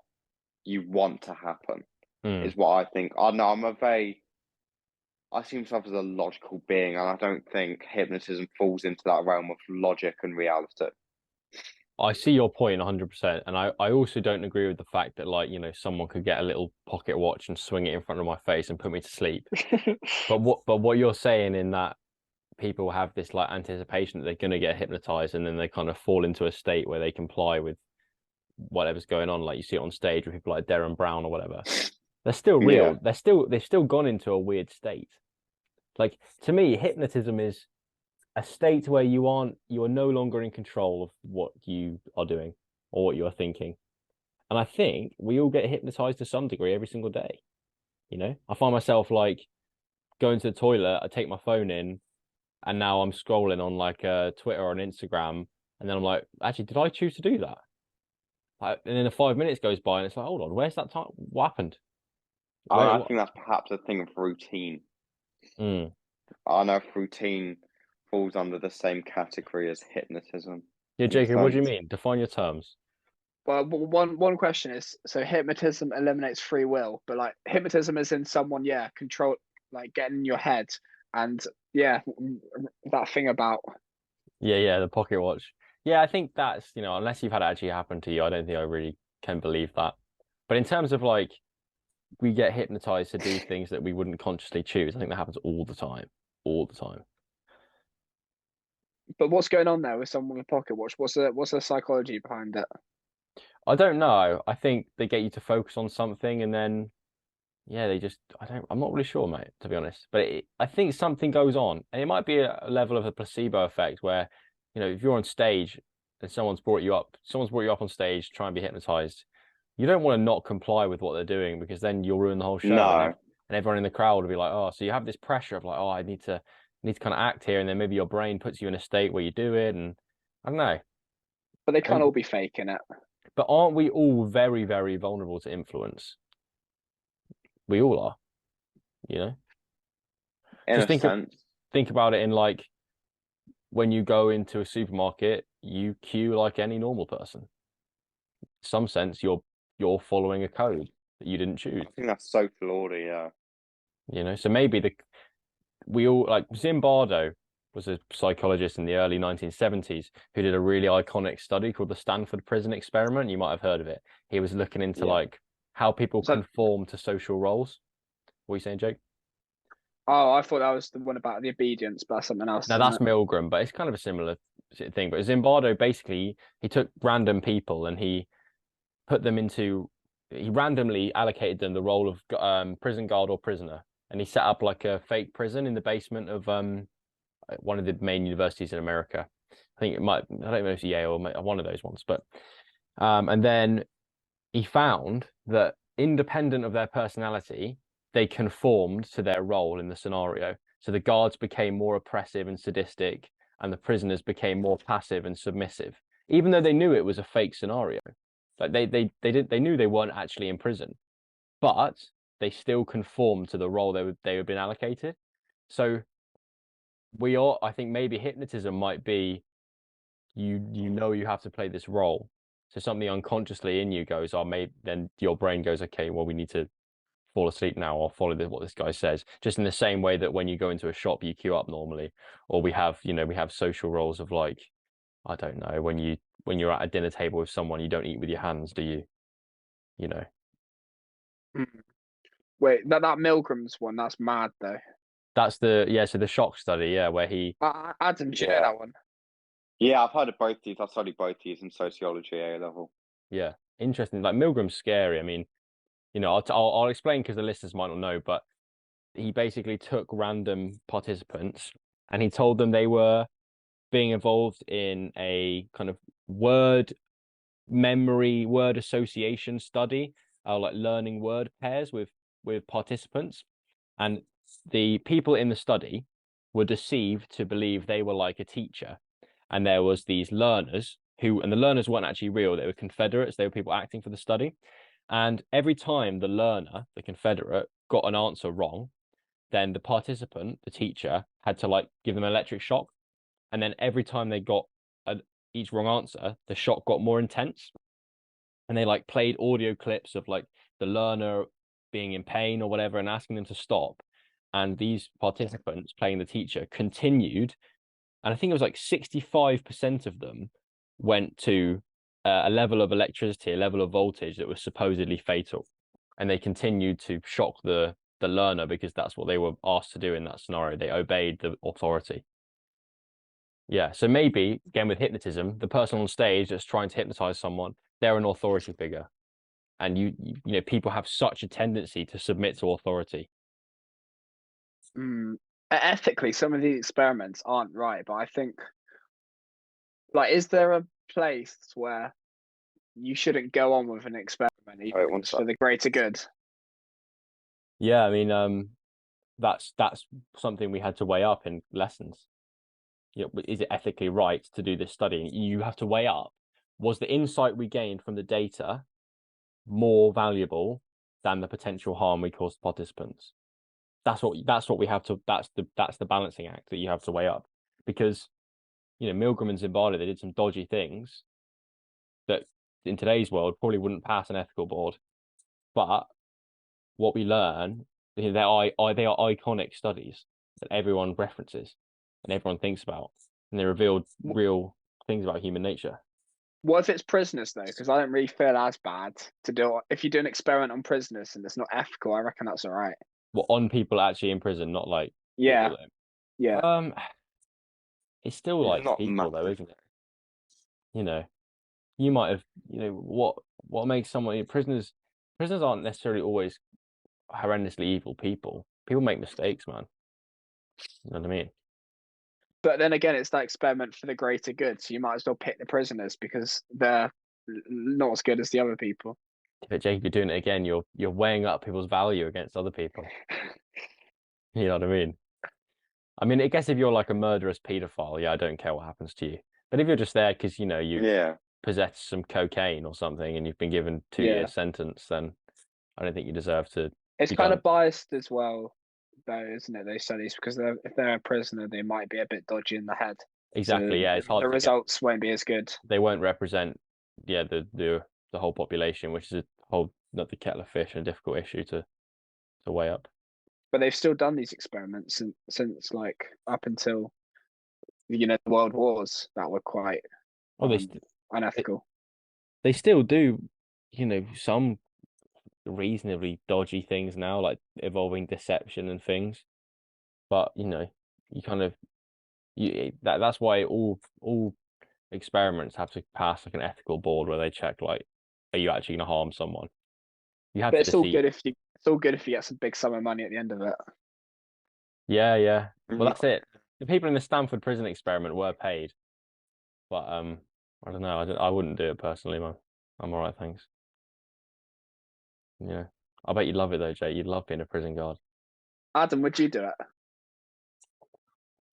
you want to happen, Hmm. is what I think. I know I see myself as a logical being, and I don't think hypnotism falls into that realm of logic and reality. I see your point 100%. And I also don't agree with the fact that, like, someone could get a little pocket watch and swing it in front of my face and put me to sleep. But what you're saying in that people have this like anticipation that they're going to get hypnotized and then they kind of fall into a state where they comply with whatever's going on. Like you see it on stage with people like Darren Brown or whatever. They're still Yeah, real. They've still gone into a weird state. Like to me, hypnotism is a state where you are no longer in control of what you are doing or what you are thinking. And I think we all get hypnotized to some degree every single day. I find myself like going to the toilet, I take my phone in, and now I'm scrolling on like Twitter or on Instagram, and then I'm like, actually, did I choose to do that? And then the 5 minutes goes by, and it's like, hold on, where's that time? What happened? Where? I What? think that's perhaps a thing of routine. Mm. I know if routine falls under the same category as hypnotism Yeah, in a Jacob, what do you sense. mean? Define your terms. Well, one question is, so hypnotism eliminates free will, but like hypnotism is in someone, yeah, control, like getting in your head, and yeah, that thing about Yeah, yeah, the pocket watch. Yeah, I think that's, unless you've had it actually happen to you, I don't think I really can believe that. But in terms of like we get hypnotized to do things that we wouldn't consciously choose. I think that happens all the time, all the time. But what's going on there with someone with a pocket watch? What's the psychology behind it? I don't know. I think they get you to focus on something, and then yeah, they just I'm not really sure, mate, to be honest. But I think something goes on, and it might be a level of a placebo effect where, if you're on stage and someone's brought you up on stage, try and be hypnotized. You don't want to not comply with what they're doing because then you'll ruin the whole show, and No, everyone in the crowd will be like, oh, so you have this pressure of like, oh, I need to kind of act here, and then maybe your brain puts you in a state where you do it, and I don't know. But they can't And all be faking it. but aren't we all very, very vulnerable to influence? We all are, you know. in Just a sense. think about it in like when you go into a supermarket, you queue like any normal person. In some sense, you're following a code that you didn't choose. I think that's social order, yeah. So maybe we all like Zimbardo was a psychologist in the early 1970s who did a really iconic study called the Stanford Prison Experiment. You might have heard of it. He was looking into Yeah. like how people So, conform to social roles. What are you saying, Jake? oh, I thought that was the one about the obedience, but that's something else, Now isn't that's it? Milgram, but it's kind of a similar thing. But Zimbardo basically he took random people and put them he randomly allocated them the role of prison guard or prisoner, and he set up like a fake prison in the basement of one of the main universities in America. I think I don't know if it's Yale or one of those ones, but and then he found that independent of their personality, they conformed to their role in the scenario. So the guards became more oppressive and sadistic, and the prisoners became more passive and submissive, even though they knew it was a fake scenario. Like they knew they weren't actually in prison, but they still conformed to the role they had been allocated. So I think maybe hypnotism might be you have to play this role. So something unconsciously in you goes, oh, maybe then your brain goes, okay, well, we need to fall asleep now or follow what this guy says. Just in the same way that when you go into a shop, you queue up normally, or we have social roles of like, I don't know, when you're at a dinner table with someone, you don't eat with your hands, do you? You know, Hmm. Wait, that Milgram's one, that's mad though. so the shock study, yeah, where he, Adam, do you know Yeah. that one? Yeah, I've heard of both these. I've studied both these in sociology A level. yeah, interesting. Like Milgram's scary. I mean, I'll explain because the listeners might not know, but he basically took random participants and he told them they were being involved in a kind of word word association study, like learning word pairs with participants. And the people in the study were deceived to believe they were like a teacher. And there was these learners and the learners weren't actually real. They were Confederates. They were people acting for the study. And every time the learner, the Confederate, got an answer wrong, then the participant, the teacher, had to like give them an electric shock. And then every time they got each wrong answer, the shock got more intense. And they like played audio clips of like the learner being in pain or whatever and asking them to stop. And these participants playing the teacher continued. And I think it was like 65% of them went to a level of electricity, a level of voltage that was supposedly fatal. And they continued to shock the learner because that's what they were asked to do in that scenario. They obeyed the authority. Yeah, so maybe again with hypnotism, the person on stage that's trying to hypnotize someone, they're an authority figure, and people have such a tendency to submit to authority. Ethically, some of these experiments aren't right, but I think, like, is there a place where you shouldn't go on with an experiment even Wait, if one it's sec. for the greater good? Yeah, I mean, that's something we had to weigh up in lessons. Is it ethically right to do this study? You have to weigh up, was the insight we gained from the data more valuable than the potential harm we caused participants? That's what we have to that's the balancing act that you have to weigh up, because Milgram and Zimbardo, they did some dodgy things that in today's world probably wouldn't pass an ethical board. But what we learn, they are iconic studies that everyone references and everyone thinks about, and they revealed real things about human nature. What if it's prisoners though? Because I don't really feel as bad to do it. If you do an experiment on prisoners and it's not ethical, I reckon that's all right. Well, on people actually in prison, not like Yeah, people. yeah. It's still like Not people though, massive. isn't it? You know, you might have, what makes someone prisoners aren't necessarily always horrendously evil people. People make mistakes, man. You know what I mean? But then again, it's that experiment for the greater good. So you might as well pick the prisoners because they're not as good as the other people. But Jake, if you're doing it again, you're weighing up people's value against other people. You know what I mean? I mean, I guess if you're like a murderous paedophile, yeah, I don't care what happens to you. But if you're just there because you've Yeah. possessed some cocaine or something and you've been given 2 year Yeah. sentence, then I don't think you deserve to It's be kind done. of biased as well, though, isn't it? They studies because if they're a prisoner, they might be a bit dodgy in the head. Exactly, So yeah, it's hard the to get. results won't be as good. They won't represent, yeah, the whole population, which is a whole another kettle of fish and a difficult issue to weigh up. But they've still done these experiments since like up until the world wars that were quite Well, unethical. they still do, some reasonably dodgy things now, like involving deception and things. But you kind of that's why all experiments have to pass like an ethical board where they check like, are you actually going to harm someone? You have But to it's all deceive. good if you get some big sum of money at the end of it. Yeah, yeah. Well, Mhm. that's it. The people in the Stanford prison experiment were paid, but I don't know. I wouldn't do it personally, man. I'm all right, thanks. Yeah, I bet you'd love it though, Jay. You'd love being a prison guard. Adam, would you do it?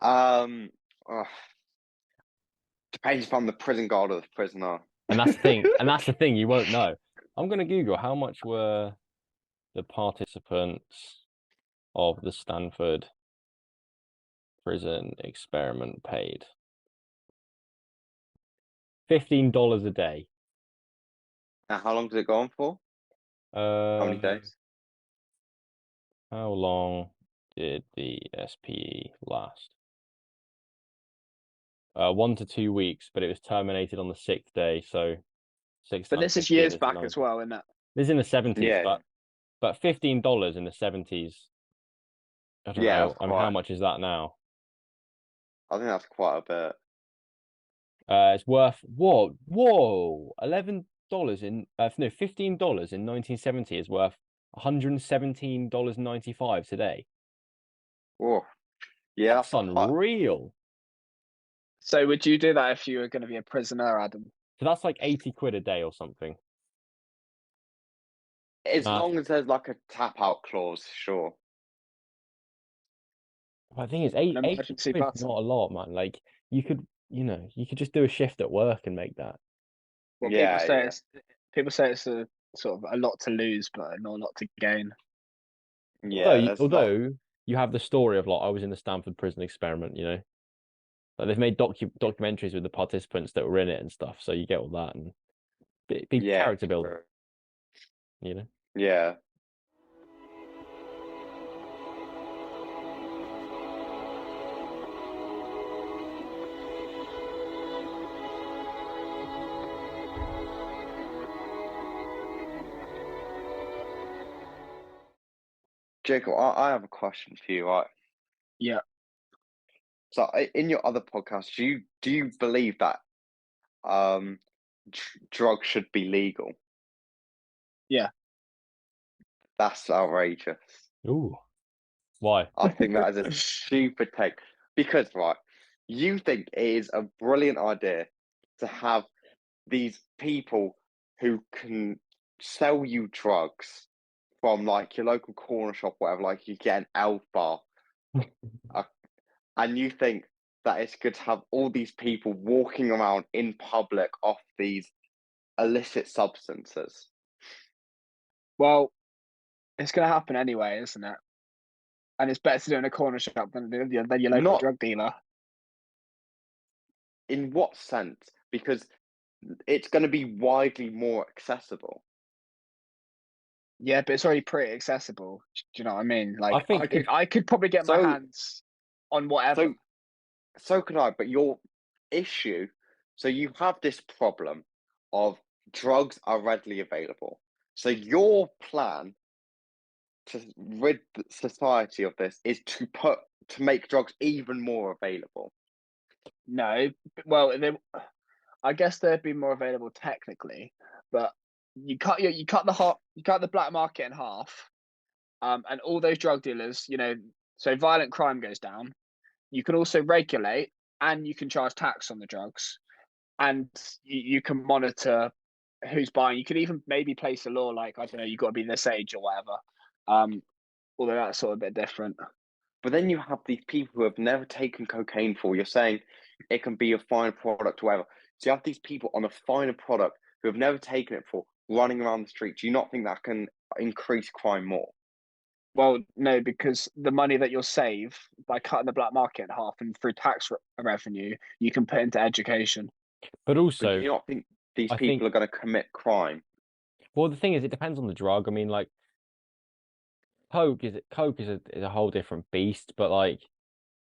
Oh, depends if I'm the prison guard or the prisoner. And that's the thing. And that's the thing. You won't know. I'm gonna Google how much were the participants of the Stanford prison experiment paid. $15 a day. Now, how long does it go on for? How many days? How long did the SPE last? 1 to 2 weeks, but it was terminated on the 6th day. So 6 But times this is 15 years is back as 90. well, isn't it? This is in the 70s, Yeah, but $15 in the 70s. I don't yeah, know. that's I mean, how quite. much is that now? I think that's quite a bit. It's worth whoa, $11 in no $15 in 1970 is worth $117.95 today. Oh, yeah, That's that's quite. unreal. So would you do that if you were going to be a prisoner, Adam? So that's like 80 quid a day or something. As Nah, long as there's like a tap out clause, sure. the thing is, An 80 emergency quid's button. not a lot, man. Like you could just do a shift at work and make that. Well, Yeah, yeah, people say it's a sort of a lot to lose, but not a lot to gain. yeah. There's not. Although you have the story of like I was in the Stanford prison experiment, like they've made documentaries with the participants that were in it and stuff, so you get all that and be Yeah, character building, true. you know. Yeah. Jacob, I have a question for you, right? Yeah. So, in your other podcast, do you believe that drugs should be legal? Yeah. That's outrageous. Ooh, why? I think that is a stupid take because, right, you think it is a brilliant idea to have these people who can sell you drugs from like your local corner shop, whatever. Like you get an Elf bar, and you think that it's good to have all these people walking around in public off these illicit substances. Well, it's going to happen anyway, isn't it? And it's better to do it in a corner shop than your local Not drug dealer. in what sense? Because it's going to be widely more accessible. Yeah, but it's already pretty accessible. Do you know what I mean? I Like think if I could probably get my So, hands on whatever. so can I. But your issue. So you have this problem of drugs are readily available. So your plan to rid society of this is to make drugs even more available. No, well, I guess they'd be more available technically, but you cut the black market in half, and all those drug dealers, so violent crime goes down. You can also regulate, and you can charge tax on the drugs, and you can monitor who's buying. You could even maybe place a law like, I don't know, you've got to be this age or whatever. Although that's sort of a bit different. But then you have these people who have never taken cocaine before. You're saying it can be a fine product or whatever. So you have these people on a finer product who have never taken it before running around the street. Do you not think that can increase crime more? Well, no, because the money that you'll save by cutting the black market in half and through tax revenue, you can put into education. But But do also, you not think these I think, people are going to commit crime? well, the thing is, it depends on the drug. I mean, like, Coke is a whole different beast, but like,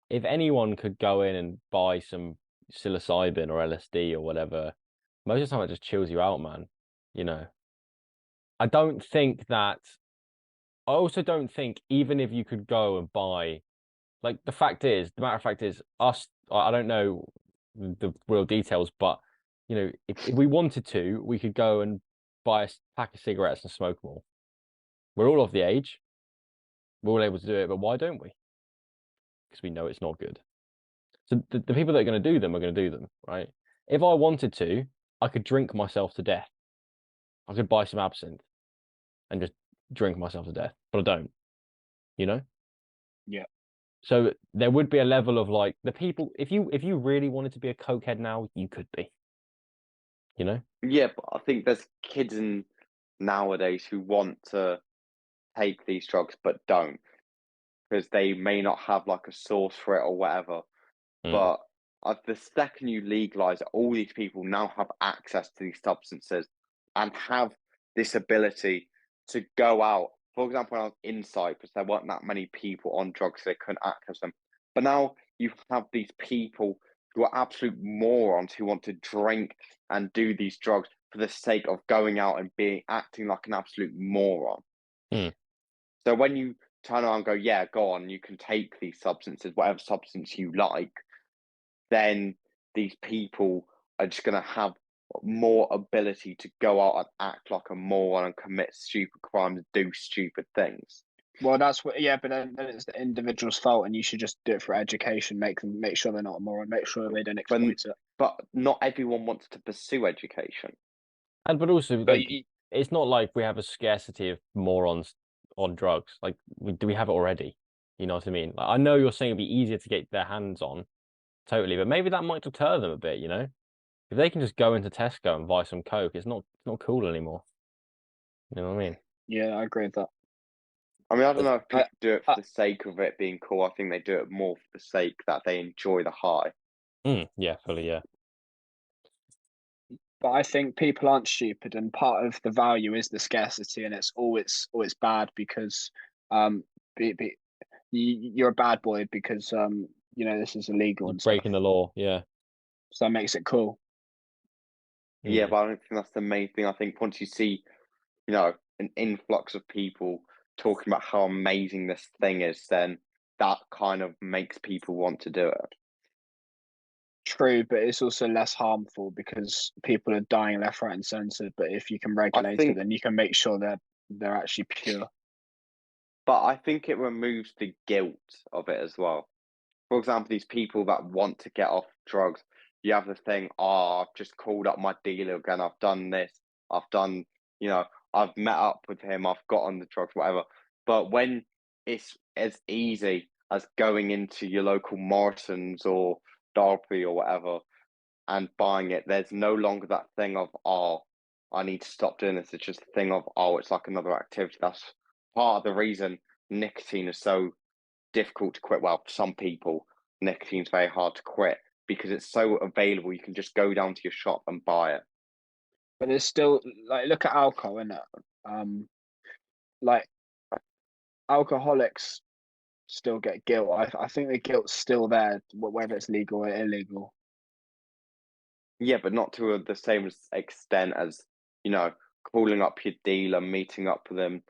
if anyone could go in and buy some psilocybin or LSD or whatever, most of the time it just chills you out, man. You know, I don't think that. I also don't think even if you could go and buy, like, the matter of fact is, us. I don't know the real details, but if we wanted to, we could go and buy a pack of cigarettes and smoke them all. We're all of the age. We're all able to do it, but why don't we? Because we know it's not good. So the people that are going to do them are going to do them, right? If I wanted to, I could drink myself to death. I could buy some absinthe and just drink myself to death, but I don't, you know? Yeah. So there would be a level of like the people, if you really wanted to be a cokehead now, you could be, you know? Yeah, but I think there's kids nowadays who want to take these drugs but don't because they may not have like a source for it or whatever. Mm. But the second you legalize it, all these people now have access to these substances and have this ability to go out. For example, when I was in Cyprus, there weren't that many people on drugs, so they couldn't access them. But now you have these people who are absolute morons who want to drink and do these drugs for the sake of going out and acting like an absolute moron. Mm. So when you turn around and go, yeah, go on, you can take these substances, whatever substance you like, then these people are just going to have more ability to go out and act like a moron and commit stupid crimes and do stupid things. Well, that's what. Yeah, but then it's the individual's fault, and you should just do it for education. Make sure they're not a moron. Make sure they don't But, exploit it. but not everyone wants to pursue education. But also But like it's not like we have a scarcity of morons on drugs. Like we have it already. You know what I mean? Like, I know you're saying it'd be easier to get their hands on, totally, but maybe that might deter them a bit, you know? If they can just go into Tesco and buy some Coke, it's not cool anymore. You know what I mean? yeah, I agree with that. I mean, I don't know if I, people do it for the sake of it being cool. I think they do it more for the sake that they enjoy the high. Yeah, fully, yeah. but I think people aren't stupid, and part of the value is the scarcity, and it's always bad because you're a bad boy because this is illegal and stuff. Breaking the law, yeah. So that makes it cool. Yeah, but I don't think that's the main thing. I think once you see, an influx of people talking about how amazing this thing is, then that kind of makes people want to do it. True, but it's also less harmful because people are dying left, right, and centre. But if you can I regulate think, it, then you can make sure they're actually pure. but I think it removes the guilt of it as well. For example, these people that want to get off drugs, you have the thing, oh, I've just called up my dealer again, I've done this, I've done, I've met up with him, I've got on the drugs, whatever. But when it's as easy as going into your local Morrison's or Derby or whatever and buying it, there's no longer that thing of, oh, I need to stop doing this. It's just a thing of, oh, it's like another activity. That's part of the reason nicotine is so difficult to quit. Well, for some people, nicotine's very hard to quit because it's so available. You can just go down to your shop and buy it. But there's still like look at alcohol, innit? Like alcoholics still get guilt. I think the guilt's still there, whether it's legal or illegal. Yeah, but not to the same extent as, calling up your dealer, meeting up with them.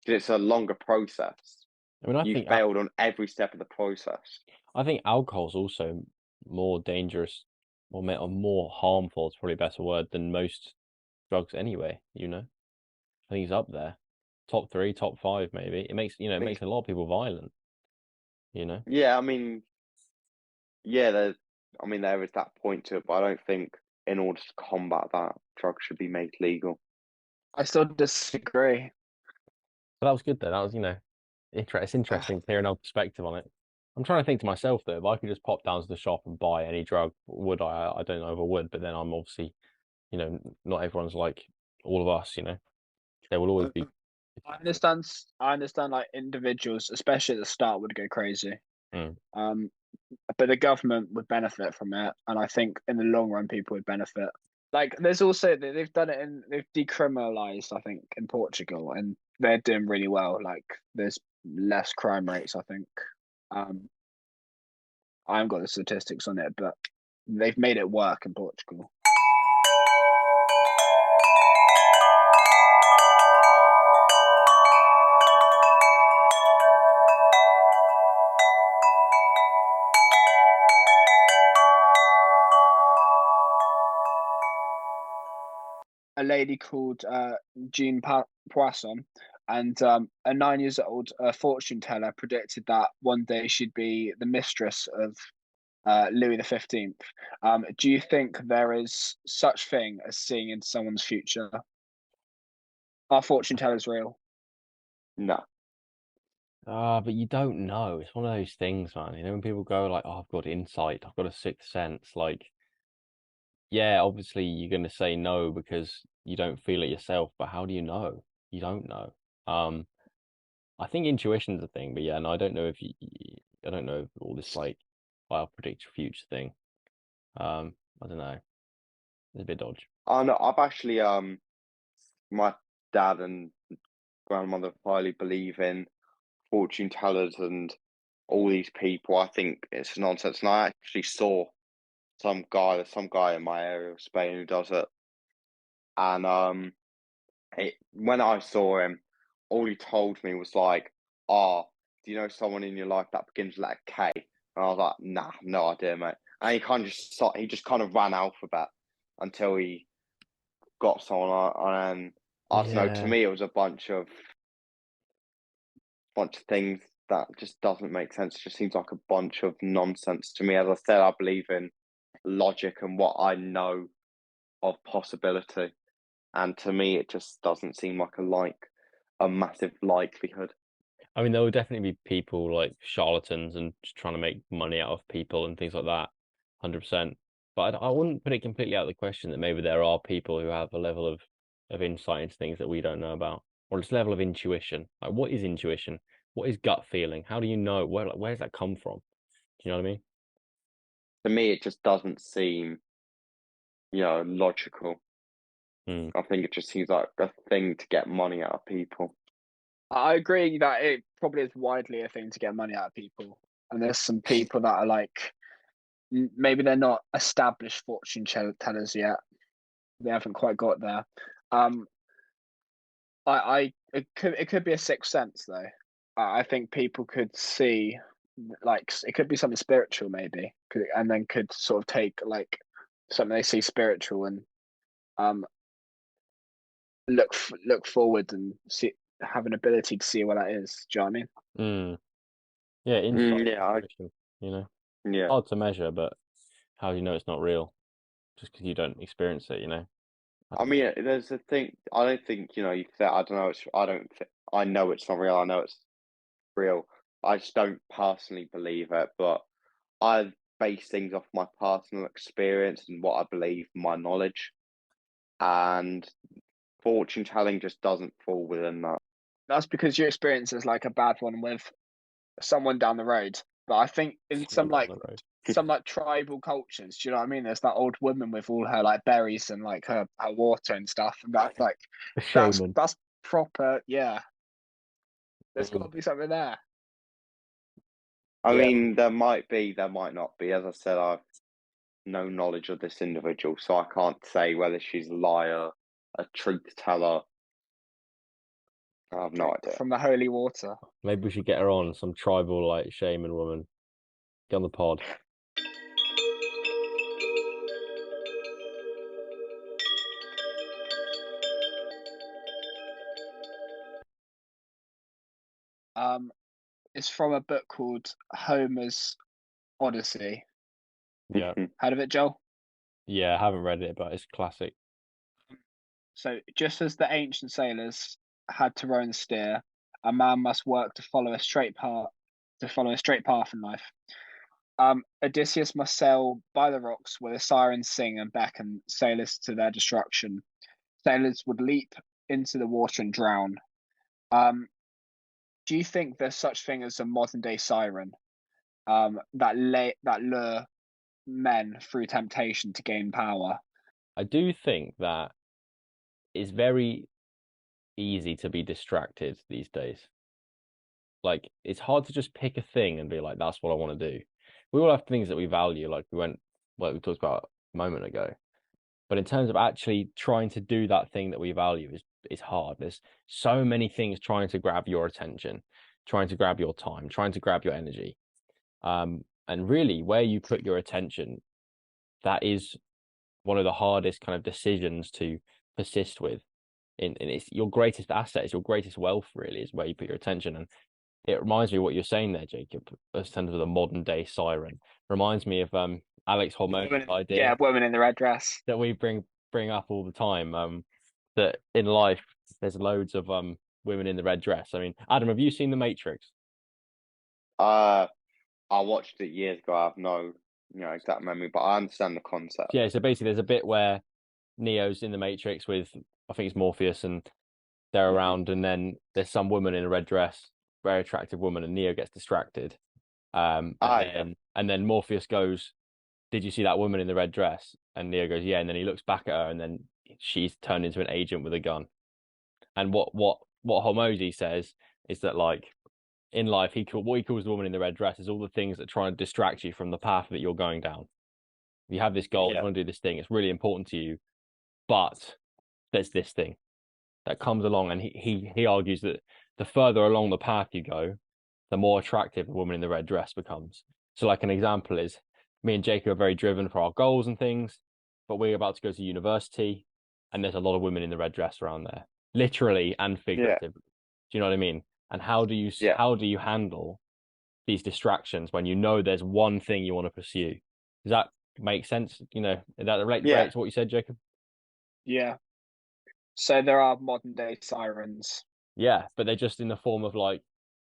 'Cause it's a longer process. I mean, You failed on every step of the process. I think alcohol's also more dangerous or more harmful, it's probably a better word, than most drugs anyway, I think he's up there. Top 3, top 5 maybe. It makes a lot of people violent, Yeah, I mean, yeah, there is that point to it, but I don't think in order to combat that, drugs should be made legal. I still disagree. But that was good though. That was, it's interesting hearing our perspective on it. I'm trying to think to myself though, if I could just pop down to the shop and buy any drug, would I? I don't know if I would, but then I'm obviously, not everyone's like all of us, There will always be. I understand. I understand. Like individuals, especially at the start, would go crazy. Mm. But the government would benefit from it, and I think in the long run, people would benefit. Like, there's also they've done it they've decriminalized, I think, in Portugal, and they're doing really well. Like, there's less crime rates, I think. I haven't got the statistics on it, but they've made it work in Portugal. A lady called Jean Poisson, and a 9 years old fortune teller predicted that one day she'd be the mistress of Louis XV. Do you think there is such thing as seeing into someone's future? Are fortune tellers real? No. But you don't know. It's one of those things, man. When people go like, "Oh, I've got insight, I've got a sixth sense," like, yeah, obviously you're going to say no because you don't feel it yourself, but how do you know? You don't know. I think intuition's a thing, but yeah, no, I don't know I don't know if all this like, I'll predict your future thing. I don't know. It's a bit dodgy. I know. I've actually my dad and grandmother highly believe in fortune tellers and all these people. I think it's nonsense. And I actually saw there's some guy in my area of Spain who does it. And when I saw him, all he told me was like, "Ah, do you know someone in your life that begins with letter K?" And I was like, "Nah, no idea, mate." And he just kind of ran alphabet until he got someone, and I don't know. To Yeah. me, it was a bunch of things that just doesn't make sense. It just seems like a bunch of nonsense to me. As I said, I believe in logic and what I know of possibility, and to me, it just doesn't seem like a massive likelihood. I mean, there will definitely be people like charlatans and just trying to make money out of people and things like that, 100%. But I wouldn't put it completely out of the question that maybe there are people who have a level of insight into things that we don't know about, or just level of intuition. Like, what is intuition? What is gut feeling? How do you know? Where does that come from? Do you know what I mean? To me, it just doesn't seem, logical. Mm. I think it just seems like a thing to get money out of people. I agree that it probably is widely a thing to get money out of people, and there's some people that are like, maybe they're not established fortune tellers yet. They haven't quite got there. It could be a sixth sense though. I think people could see, like, it could be something spiritual maybe, and then could sort of take like something they see spiritual and um look forward and see, have an ability to see what that is. Do you know what I mean? Mm. Yeah, insight, Yeah, intuition, yeah. hard to measure, but how do you know it's not real? Just because you don't experience it, I I don't know. mean, there's a thing. I don't think you can say. I don't know. I don't. I know it's not real. I know it's real. I just don't personally believe it, but I base things off my personal experience and what I believe, my knowledge, and fortune telling just doesn't fall within that. That's because your experience is like a bad one with someone down the road. But I think in Someone down the road. some like tribal cultures, do you know what I mean? There's that old woman with all her like berries and like her water and stuff, and that's like A shaman. that's proper. Yeah, there's got Mm. to be something there. I Yeah. mean, there might be, there might not be. As I said, no knowledge of this individual, so I can't say whether she's a liar, a truth teller. I have no Drink idea. from the holy water. Maybe we should get her on, some tribal like shaman woman. Get on the pod. It's from a book called Homer's Odyssey. Yeah. Heard of it, Joel? Yeah, I haven't read it, but it's classic. So, just as the ancient sailors had to row and steer, a man must work to follow a straight path. In life. Odysseus must sail by the rocks where the sirens sing and beckon sailors to their destruction. Sailors would leap into the water and drown. Do you think there's such thing as a modern day siren that lure men through temptation to gain power? I do think that it's very easy to be distracted these days. Like, it's hard to just pick a thing and be like, that's what I want to do. We all have things that we value, like we talked about a moment ago. But in terms of actually trying to do that thing that we value is hard. There's so many things trying to grab your attention, trying to grab your time, trying to grab your energy. And really, where you put your attention, that is one of the hardest kind of decisions to persist with. And it's your greatest asset, it's your greatest wealth, really, is where you put your attention. And it reminds me of what you're saying there, Jacob, in terms of the modern day siren. Reminds me of Alex Hormozy's idea Women in the red dress. that we bring up all the time. That in life there's loads of women in the red dress. I mean, Adam, have you seen The Matrix? I watched it years ago. I have no, exact memory, but I understand the concept. Yeah, so basically there's a bit where Neo's in the Matrix with, I think it's Morpheus, and they're around, and then there's some woman in a red dress, very attractive woman, and Neo gets distracted. And then Morpheus goes, "Did you see that woman in the red dress?" And Neo goes, "Yeah." And then he looks back at her, and then she's turned into an agent with a gun. And what Hormozy says is that, like, in life, what he calls the woman in the red dress is all the things that try and distract you from the path that you're going down. You have this goal, you want to do this thing, it's really important to you, but there's this thing that comes along, and he argues that the further along the path you go, the more attractive the woman in the red dress becomes. So, like, an example is me and Jacob are very driven for our goals and things, but we're about to go to university, and there's a lot of women in the red dress around there, literally and figuratively. Do you know what I mean? And how do you handle these distractions when you know there's one thing you want to pursue? Does that make sense? Does that relate to what you said, Jacob? Yeah. So there are modern day sirens. Yeah, but they're just in the form of, like,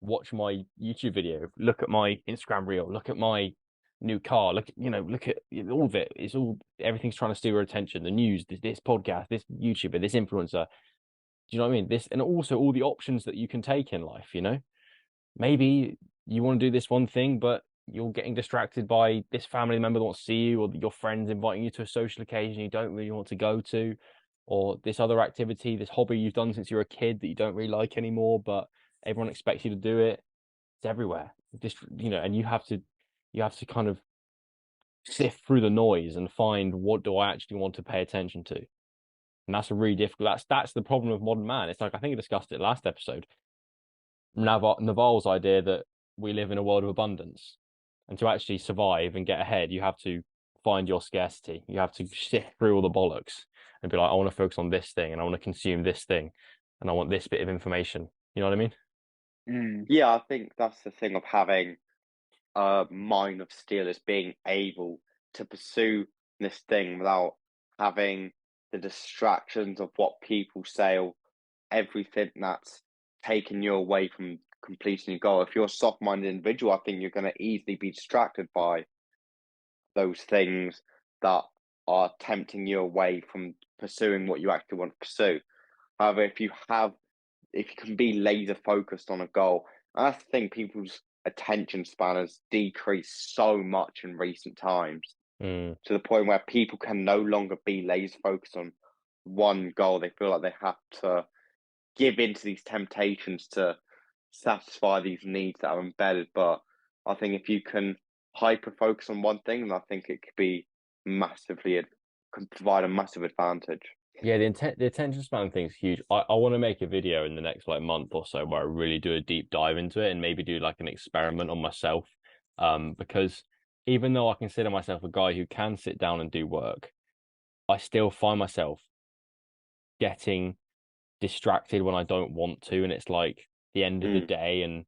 watch my YouTube video, look at my Instagram reel, look at my new car, look at all of it. It's all, everything's trying to steal your attention. The news, this podcast, this YouTuber, this influencer. Do you know what I mean? This, and also all the options that you can take in life. Maybe you want to do this one thing, but you're getting distracted by this family member that wants to see you, or your friends inviting you to a social occasion you don't really want to go to, or this other activity, this hobby you've done since you were a kid that you don't really like anymore, but everyone expects you to do it. It's everywhere. And you have to kind of sift through the noise and find, what do I actually want to pay attention to? And that's a really difficult. That's the problem of modern man. It's like, I think I discussed it last episode. Naval's idea that we live in a world of abundance, and to actually survive and get ahead, you have to find your scarcity. You have to sift through all the bollocks and be like, I want to focus on this thing, and I want to consume this thing, and I want this bit of information. You know what I mean? Yeah, I think that's the thing of having a mind of steel, is being able to pursue this thing without having the distractions of what people say, or everything that's taking you away from completing your goal. If you're a soft-minded individual, I think you're going to easily be distracted by those things that are tempting you away from pursuing what you actually want to pursue. However, if you can be laser focused on a goal, and that's the thing, people's attention span has decreased so much in recent times, to the point where people can no longer be laser focused on one goal. They feel like they have to give into these temptations to satisfy these needs that are embedded. But I think if you can hyper focus on one thing, then I think it could be can provide a massive advantage. Yeah, the attention span thing's huge. I want to make a video in the next like month or so where I really do a deep dive into it and maybe do like an experiment on myself. Because even though I consider myself a guy who can sit down and do work, I still find myself getting distracted when I don't want to, and it's like the end of the day and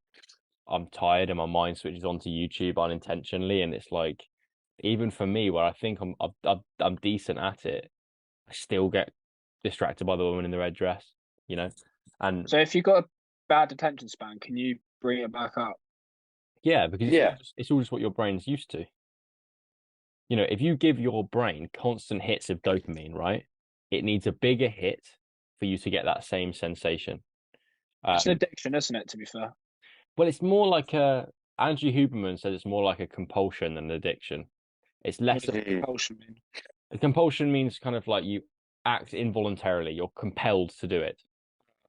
I'm tired and my mind switches onto YouTube unintentionally, and it's like even for me where I think I'm decent at it, I still get distracted by the woman in the red dress, you know? And So if you've got a bad attention span, can you bring it back up? yeah, because Yeah. it's all just what your brain's used to. You know, if you give your brain constant hits of dopamine, right? It needs a bigger hit for you to get that same sensation. It's an addiction, isn't it, to be fair? Well, it's more like Andrew Huberman says it's more like a compulsion than an addiction. It's What less does of compulsion mean? a compulsion means kind of like you act involuntarily, you're compelled to do it.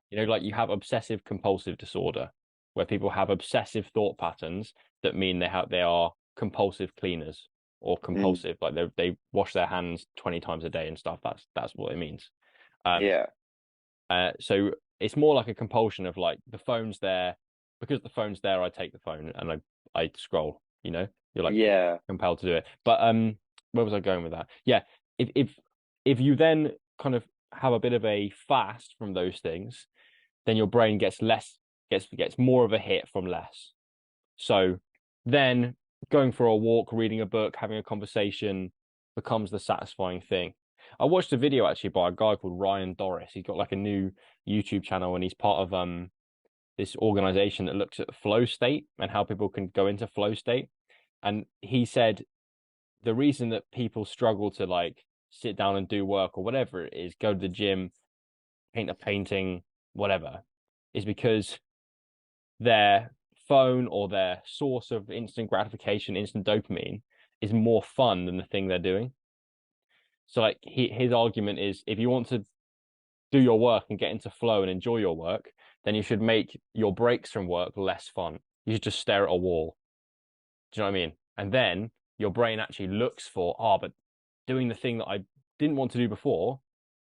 You know, like you have obsessive compulsive disorder, where people have obsessive thought patterns that mean they are compulsive cleaners or compulsive, like they wash their hands 20 times a day and stuff. That's what it means. Um, Yeah. so it's more like a compulsion of like the phone's there, because the phone's there, I take the phone and I scroll, you know, you're like Yeah. compelled to do it. But where was I going with that? Yeah, if you then kind of have a bit of a fast from those things, then your brain gets more of a hit from less. So then going for a walk, reading a book, having a conversation becomes the satisfying thing. I watched a video actually by a guy called Ryan Doris. He's got like a new YouTube channel and he's part of this organization that looks at flow state and how people can go into flow state. And he said the reason that people struggle to like sit down and do work or whatever it is, go to the gym, paint a painting, whatever, is because their phone or their source of instant gratification, instant dopamine, is more fun than the thing they're doing. So like his argument is if you want to do your work and get into flow and enjoy your work, then you should make your breaks from work less fun. You should just stare at a wall. Do you know what I mean? And then your brain actually looks for, but doing the thing that I didn't want to do before,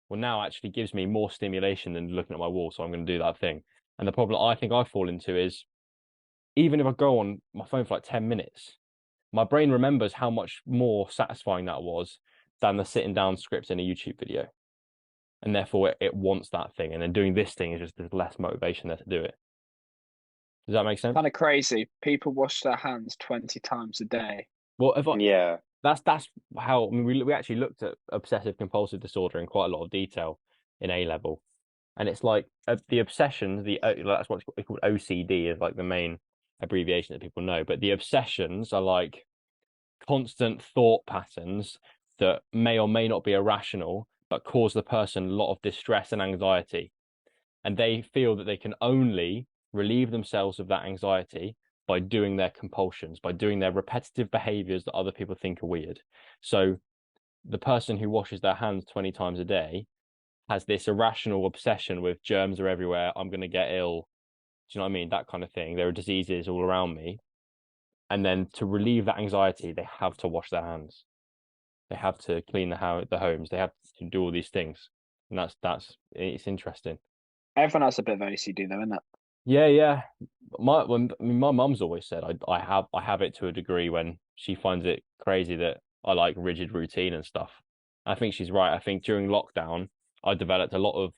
well, now actually gives me more stimulation than looking at my wall. So I'm going to do that thing. And the problem I think I fall into is even if I go on my phone for like 10 minutes, my brain remembers how much more satisfying that was than the sitting down script in a YouTube video. And therefore it wants that thing. And then doing this thing is just there's less motivation there to do it. Does that make sense? Kind of crazy. People wash their hands 20 times a day. Well, if I, Yeah. that's how I mean we actually looked at obsessive compulsive disorder in quite a lot of detail in A level, and it's like the obsessions, that's what's called OCD is like the main abbreviation that people know, but the obsessions are like constant thought patterns that may or may not be irrational but cause the person a lot of distress and anxiety, and they feel that they can only relieve themselves of that anxiety by doing their compulsions, by doing their repetitive behaviors that other people think are weird. So the person who washes their hands 20 times a day has this irrational obsession with germs are everywhere. I'm going to get ill. Do you know what I mean? That kind of thing. There are diseases all around me. And then to relieve that anxiety, they have to wash their hands. They have to clean the homes. They have to do all these things. And it's interesting. Everyone has a bit of OCD though, isn't it? Yeah. My mum's always said I have it to a degree when she finds it crazy that I like rigid routine and stuff. I think she's right. I think during lockdown, I developed a lot of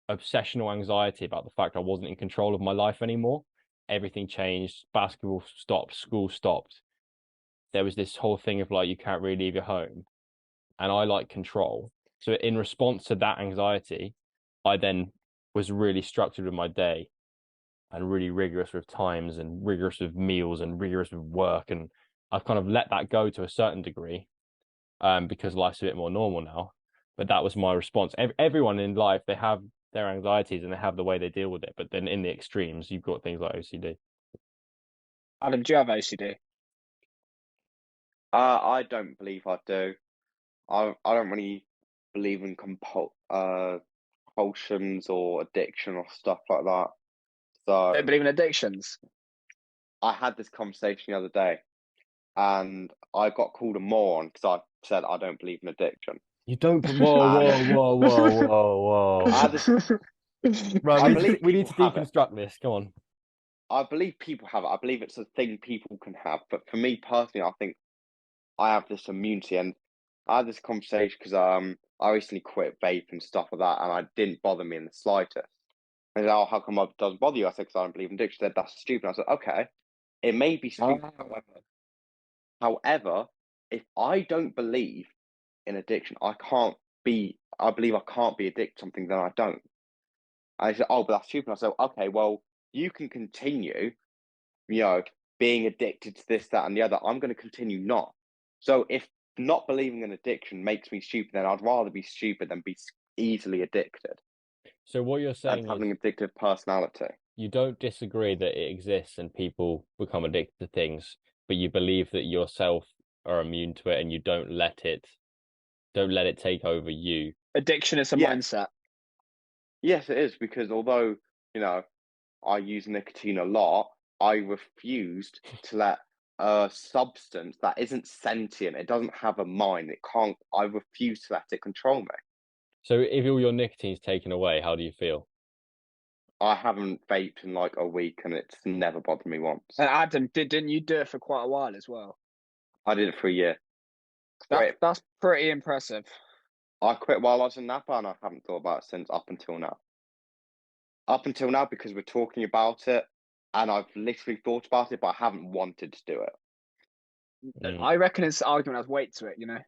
obsessional anxiety about the fact I wasn't in control of my life anymore. Everything changed. Basketball stopped. School stopped. There was this whole thing of like you can't really leave your home, and I like control. So in response to that anxiety, I then was really structured with my day and really rigorous with times and rigorous with meals and rigorous with work. And I've kind of let that go to a certain degree because life's a bit more normal now. But that was my response. Everyone in life, they have their anxieties and they have the way they deal with it. But then in the extremes, you've got things like OCD. Adam, do you have OCD? I don't believe I do. I don't really believe in compulsions or addiction or stuff like that. So Don't believe in addictions. I had this conversation the other day, and I got called a moron because said I don't believe in addiction. You don't. Whoa, whoa, whoa, whoa, whoa, I whoa. had this, Right, I believe we need people to have it. deconstruct this. Come on. I believe people have it. I believe it's a thing people can have. But for me personally, I think I have this immunity, and I had this conversation because I recently quit vape and stuff like that, and I didn't bother me in the slightest. And they said, "Oh, how come it doesn't bother you?" I said, "Because I don't believe in addiction." They said, "That's stupid." I said, "Okay, it may be stupid, however, if I don't believe in addiction, I can't be. I believe I can't be addicted to something that I don't." And I said, "Oh, but that's stupid." I said, "Okay, well, you can continue, you know, being addicted to this, that, and the other. I'm going to continue not. So if not believing in addiction makes me stupid, then I'd rather be stupid than be easily addicted So what you're and saying is having an addictive personality." you don't disagree that it exists and people become addicted to things, but you believe that yourself are immune to it and you don't let it take over you. Addiction is a Yes, mindset. yes, it is because although you know I use nicotine a lot, I refused to let a substance that isn't sentient, it doesn't have a mind, it can't. I refuse to let it control me. So if all your nicotine's taken away, how do you feel? I haven't vaped in like a week, and it's never bothered me once. And Adam, didn't you do it for quite a while as well? I did it for a year. That Quit. that's pretty impressive. I quit while I was in Napa, and I haven't thought about it since up until now. Up until now, because we're talking about it, and I've literally thought about it, but I haven't wanted to do it. Mm. I reckon it's argument has weight to it, you know.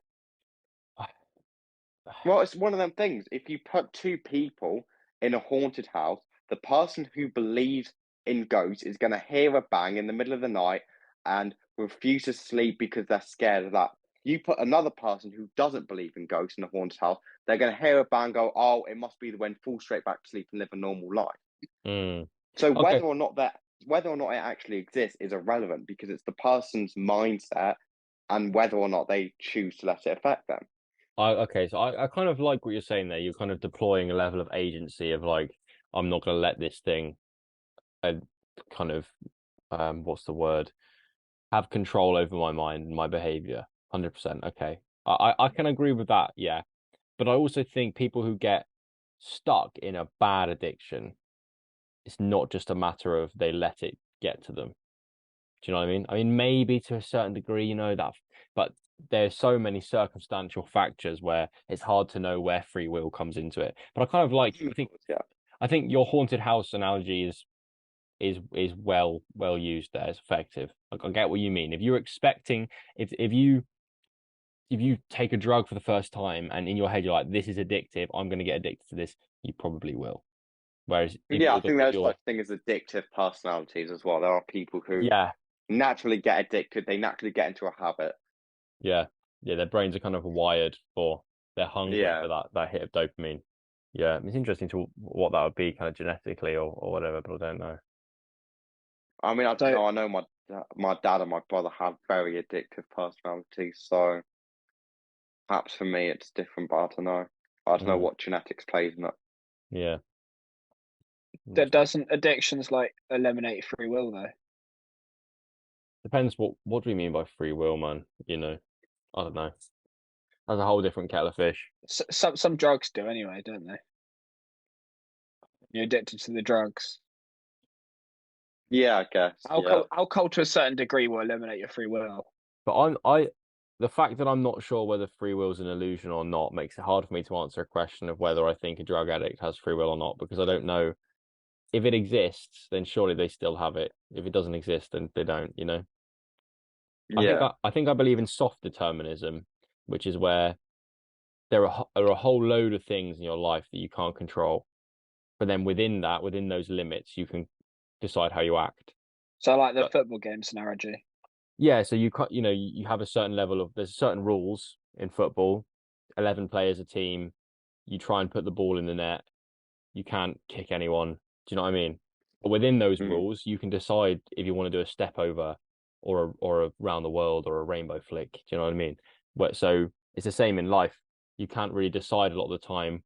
Well, it's one of them things. If you put two people in a haunted house, the person who believes in ghosts is going to hear a bang in the middle of the night and refuse to sleep because they're scared of that. You put another person who doesn't believe in ghosts in a haunted house, they're going to hear a bang, go, "Oh, it must be the wind," fall straight back to sleep and live a normal life. Mm. So Okay. whether or not it actually exists is irrelevant because it's the person's mindset and whether or not they choose to let it affect them. I kind of like what you're saying there. You're kind of deploying a level of agency of like, I'm not gonna let this thing kind of what's the word? Have control over my mind and my behavior. 100%. Okay. I can agree with that, yeah. But I also think people who get stuck in a bad addiction, it's not just a matter of they let it get to them. Do you know what I mean? I mean, maybe to a certain degree, that, but there's so many circumstantial factors where it's hard to know where free will comes into it. But I kind of like, Yeah. I think your haunted house analogy is well used there. It's effective. Like I get what you mean. If you're expecting, if you take a drug for the first time and in your head you're like, this is addictive, I'm going to get addicted to this, you probably will. Whereas Yeah, I think if there's you're such thing as addictive personalities as well. There are people who yeah, naturally get addicted, they naturally get into a habit. yeah, yeah, their brains are kind of wired for they're hungry Yeah. for that hit of dopamine. Yeah, it's interesting to what that would be kind of genetically or whatever, but I don't know. I mean, I don't So know. I know my dad and my brother have very addictive personalities, so perhaps for me it's different, but I don't know. I don't know Mm, what genetics plays in it. yeah, that interesting. doesn't addictions like eliminate free will though? Depends what do we mean by free will, man? I don't know. That's a whole different kettle of fish. Some drugs do anyway, don't they? You're addicted to the drugs. Yeah, I guess. Yeah. Alcohol to a certain degree will eliminate your free will. But the fact that I'm not sure whether free will is an illusion or not makes it hard for me to answer a question of whether I think a drug addict has free will or not, because I don't know if it exists, then surely they still have it. If it doesn't exist, then they don't. Yeah. I think I believe in soft determinism, which is where there are a whole load of things in your life that you can't control, but then within those limits, you can decide how you act. So like the But football games analogy. yeah, so you have a certain level of there's certain rules in football, 11 players a team, you try and put the ball in the net, you can't kick anyone. Do you know what I mean? But within those Mm. rules, you can decide if you want to do a step over or a round the world or a rainbow flick. Do you know what I mean? So it's the same in life. You can't really decide a lot of the time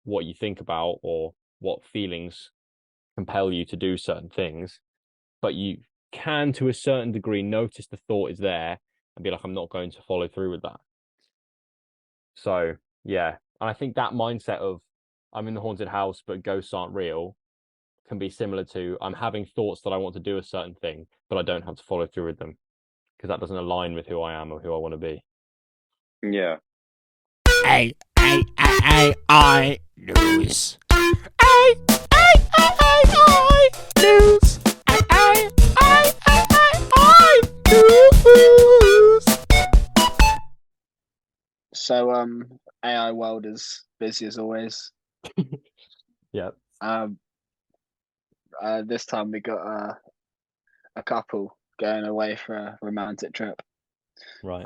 what you think about or what feelings compel you to do certain things, but you can, to a certain degree, notice the thought is there and be like, I'm not going to follow through with that. So yeah, and I think that mindset of I'm in the haunted house but ghosts aren't real can be similar to I'm having thoughts that I want to do a certain thing, but I don't have to follow through with them because that doesn't align with who I am or who I want to be. Yeah. I lose. I lose. I lose. So AI world is busy as always. Yeah. This time we got a couple going away for a romantic trip. Right.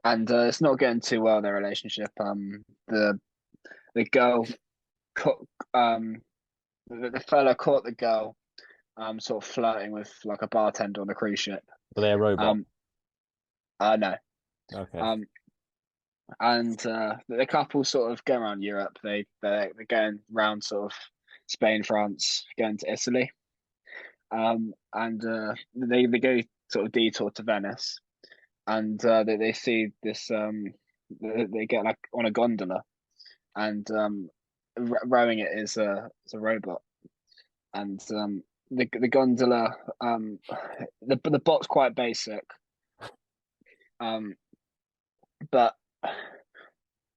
And it's not going too well, their relationship. The girl caught, the fella caught the girl sort of flirting with like a bartender on a cruise ship. Were they a robot? No. Okay. And the couple sort of go around Europe. They're going around sort of Spain, France, going to Italy. And they go sort of detour to Venice, and they see this they get like on a gondola, and rowing it is a robot, and the gondola the bot's quite basic, but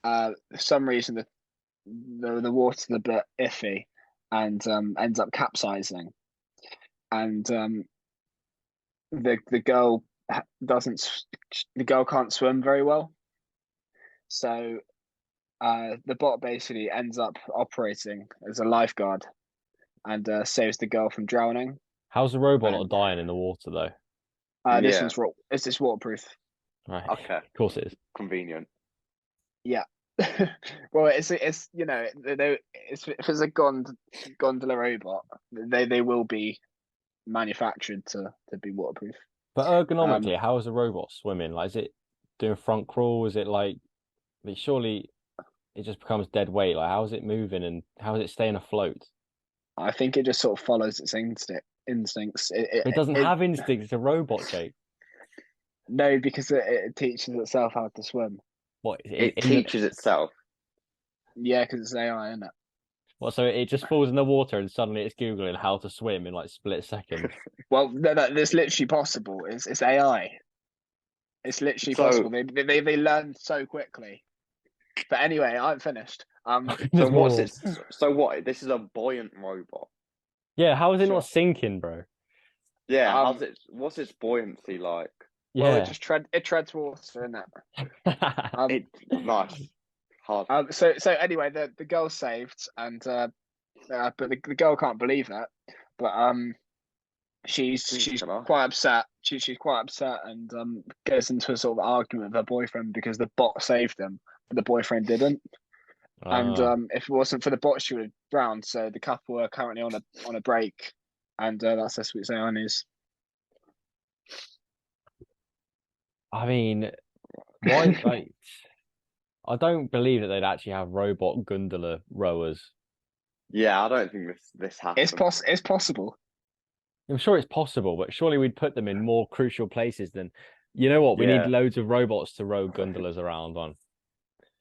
for some reason the water's a bit iffy, and ends up capsizing, and the girl doesn't the girl can't swim very well, so the bot basically ends up operating as a lifeguard and saves the girl from drowning. How's the robot not And dying in the water though? this Yeah. one's this waterproof. Right. Okay. Of course it is. Convenient. Yeah. Well, it's you know if it's a gondola robot, they will be manufactured to be waterproof. But ergonomically, how is a robot swimming? Like, is it doing front crawl? Is it like, surely it just becomes dead weight? Like, how is it moving and how is it staying afloat? I think it just sort of follows its instincts. It doesn't have instincts. It's a robot, Jake. No, because it teaches itself how to swim. What? It teaches itself. Yeah, because it's AI, isn't it? What? So it just falls in the water and suddenly it's googling how to swim in like split second. Well, no, that's literally possible. It's AI. It's literally So- possible. They learn so quickly. But anyway, I'm finished. So There's what's more. it? So what? This is a buoyant robot. Yeah, how is it Sure. not sinking, bro? Yeah. Um, What's its buoyancy like? Well, Yeah. it treads water, isn't it? Nice. Hard. So anyway, the girl's saved, and but the girl can't believe it. But she's Hello? quite upset. She's quite upset, and gets into a sort of argument with her boyfriend because the bot saved them, but the boyfriend didn't. And Ah. if it wasn't for the bot, she would have drowned. So the couple are currently on a break, and that's their sweet AI news. I mean, why? Like, I don't believe that they'd actually have robot gondola rowers. Yeah, I don't think this happens. It's possible. I'm sure it's possible, but surely we'd put them in more crucial places than, you know what? We Yeah. need loads of robots to row gondolas around on.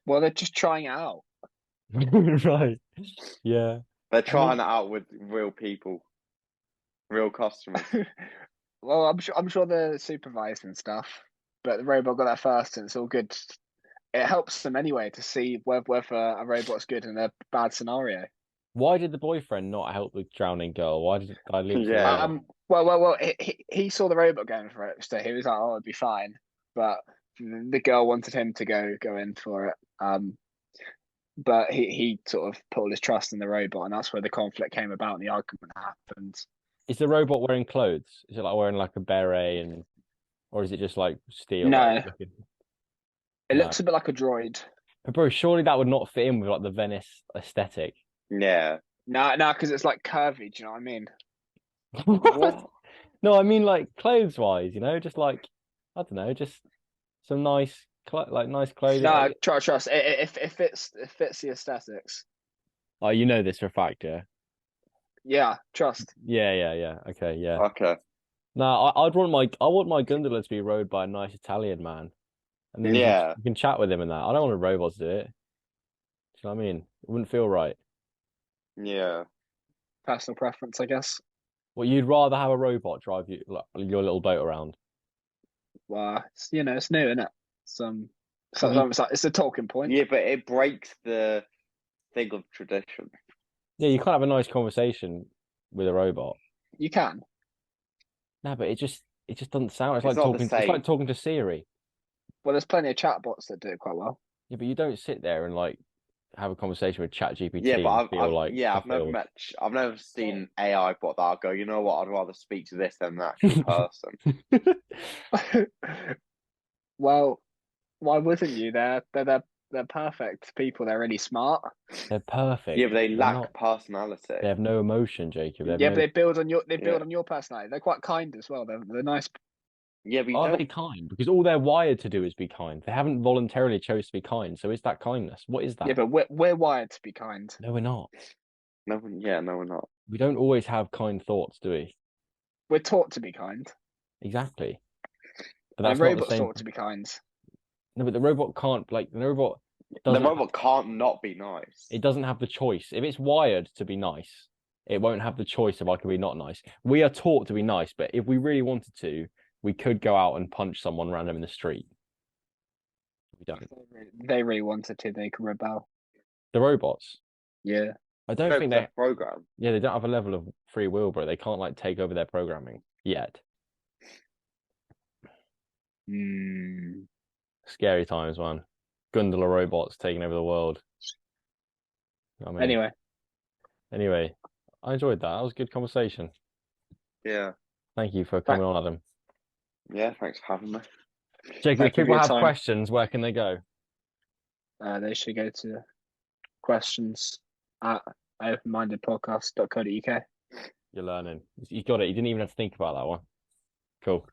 Well, they're just trying it out. Right. Yeah. They're trying it out with real people, real customers. Well, I'm sure they're supervised and stuff, but the robot got that first, and it's all good. It helps them anyway to see whether a robot's good in a bad scenario. Why did the boyfriend not help the drowning girl? Why did I leave? Yeah. Well. He saw the robot going for it, so he was like, "Oh, it'd be fine." But the girl wanted him to go in for it. But he sort of put all his trust in the robot, and that's where the conflict came about and the argument happened. Is the robot wearing clothes? Is it like wearing like a beret or is it just like steel? No. Like, looking... It No. looks a bit like a droid. But bro, surely that would not fit in with like the Venice aesthetic. Yeah. No, because it's like curvy. Do you know what I mean? What? No, I mean like clothes wise, just like I don't know, just some nice nice clothing. No, trust. It fits the aesthetics. Oh, you know this for a fact, yeah. Yeah, trust. Yeah. Okay, yeah. Okay. No, I want my gondola to be rowed by a nice Italian man, and then Yeah. you can chat with him and that. I don't want a robot to do it. Do you know what I mean? It wouldn't feel right. Yeah. Personal preference, I guess. Well, you'd rather have a robot drive you like, your little boat around. Well, it's, it's new, isn't it? You- It's a talking point. Yeah, but it breaks the thing of tradition. Yeah, you can't have a nice conversation with a robot. You can. No, but it just doesn't sound. It's It's like not the talking. It's like same. talking to Siri. Well, there's plenty of chatbots that do it quite well. Yeah, but you don't sit there and like have a conversation with ChatGPT Yeah, but and feel like I've never fulfilled. I've never seen AI bot that I'll go, you know what, I'd rather speak to this than an actual person. Well, why wouldn't you? They're perfect people. They're really smart. They're perfect. Yeah, but they They're lack not- personality. They have no emotion, Jacob. They have Yeah, no. but they build Yeah. on your personality. They're quite kind as well. They're nice. Yeah, but you Are don't. they kind? Because all they're wired to do is be kind. They haven't voluntarily chose to be kind. So is that kindness? What is that? Yeah, but we're wired to be kind. No, we're not. No, no, we're not. We don't always have kind thoughts, do we? We're taught to be kind. Exactly. But And that's not the robots same. taught to be kind. No, but the robot can't like the robot The doesn't. robot can't not be nice. It doesn't have the choice. If it's wired to be nice, it won't have the choice if I can be not nice. We are taught to be nice, but if we really wanted to, we could go out and punch someone random in the street. We don't. They really wanted to. They could rebel. The robots. Yeah. I don't No, think they're they. programmed. Yeah, they don't have a level of free will, bro. They can't like take over their programming yet. Mm. Scary times, man. Gondola robots taking over the world. I mean, Anyway, I enjoyed that. That was a good conversation. Yeah. Thank you for coming on, Adam. Yeah, thanks for having me. Jacob, Thank if you for people your have time. questions, where can they go? they should go to questions at openmindedpodcast.co.uk. You're learning. You got it. You didn't even have to think about that one. Cool.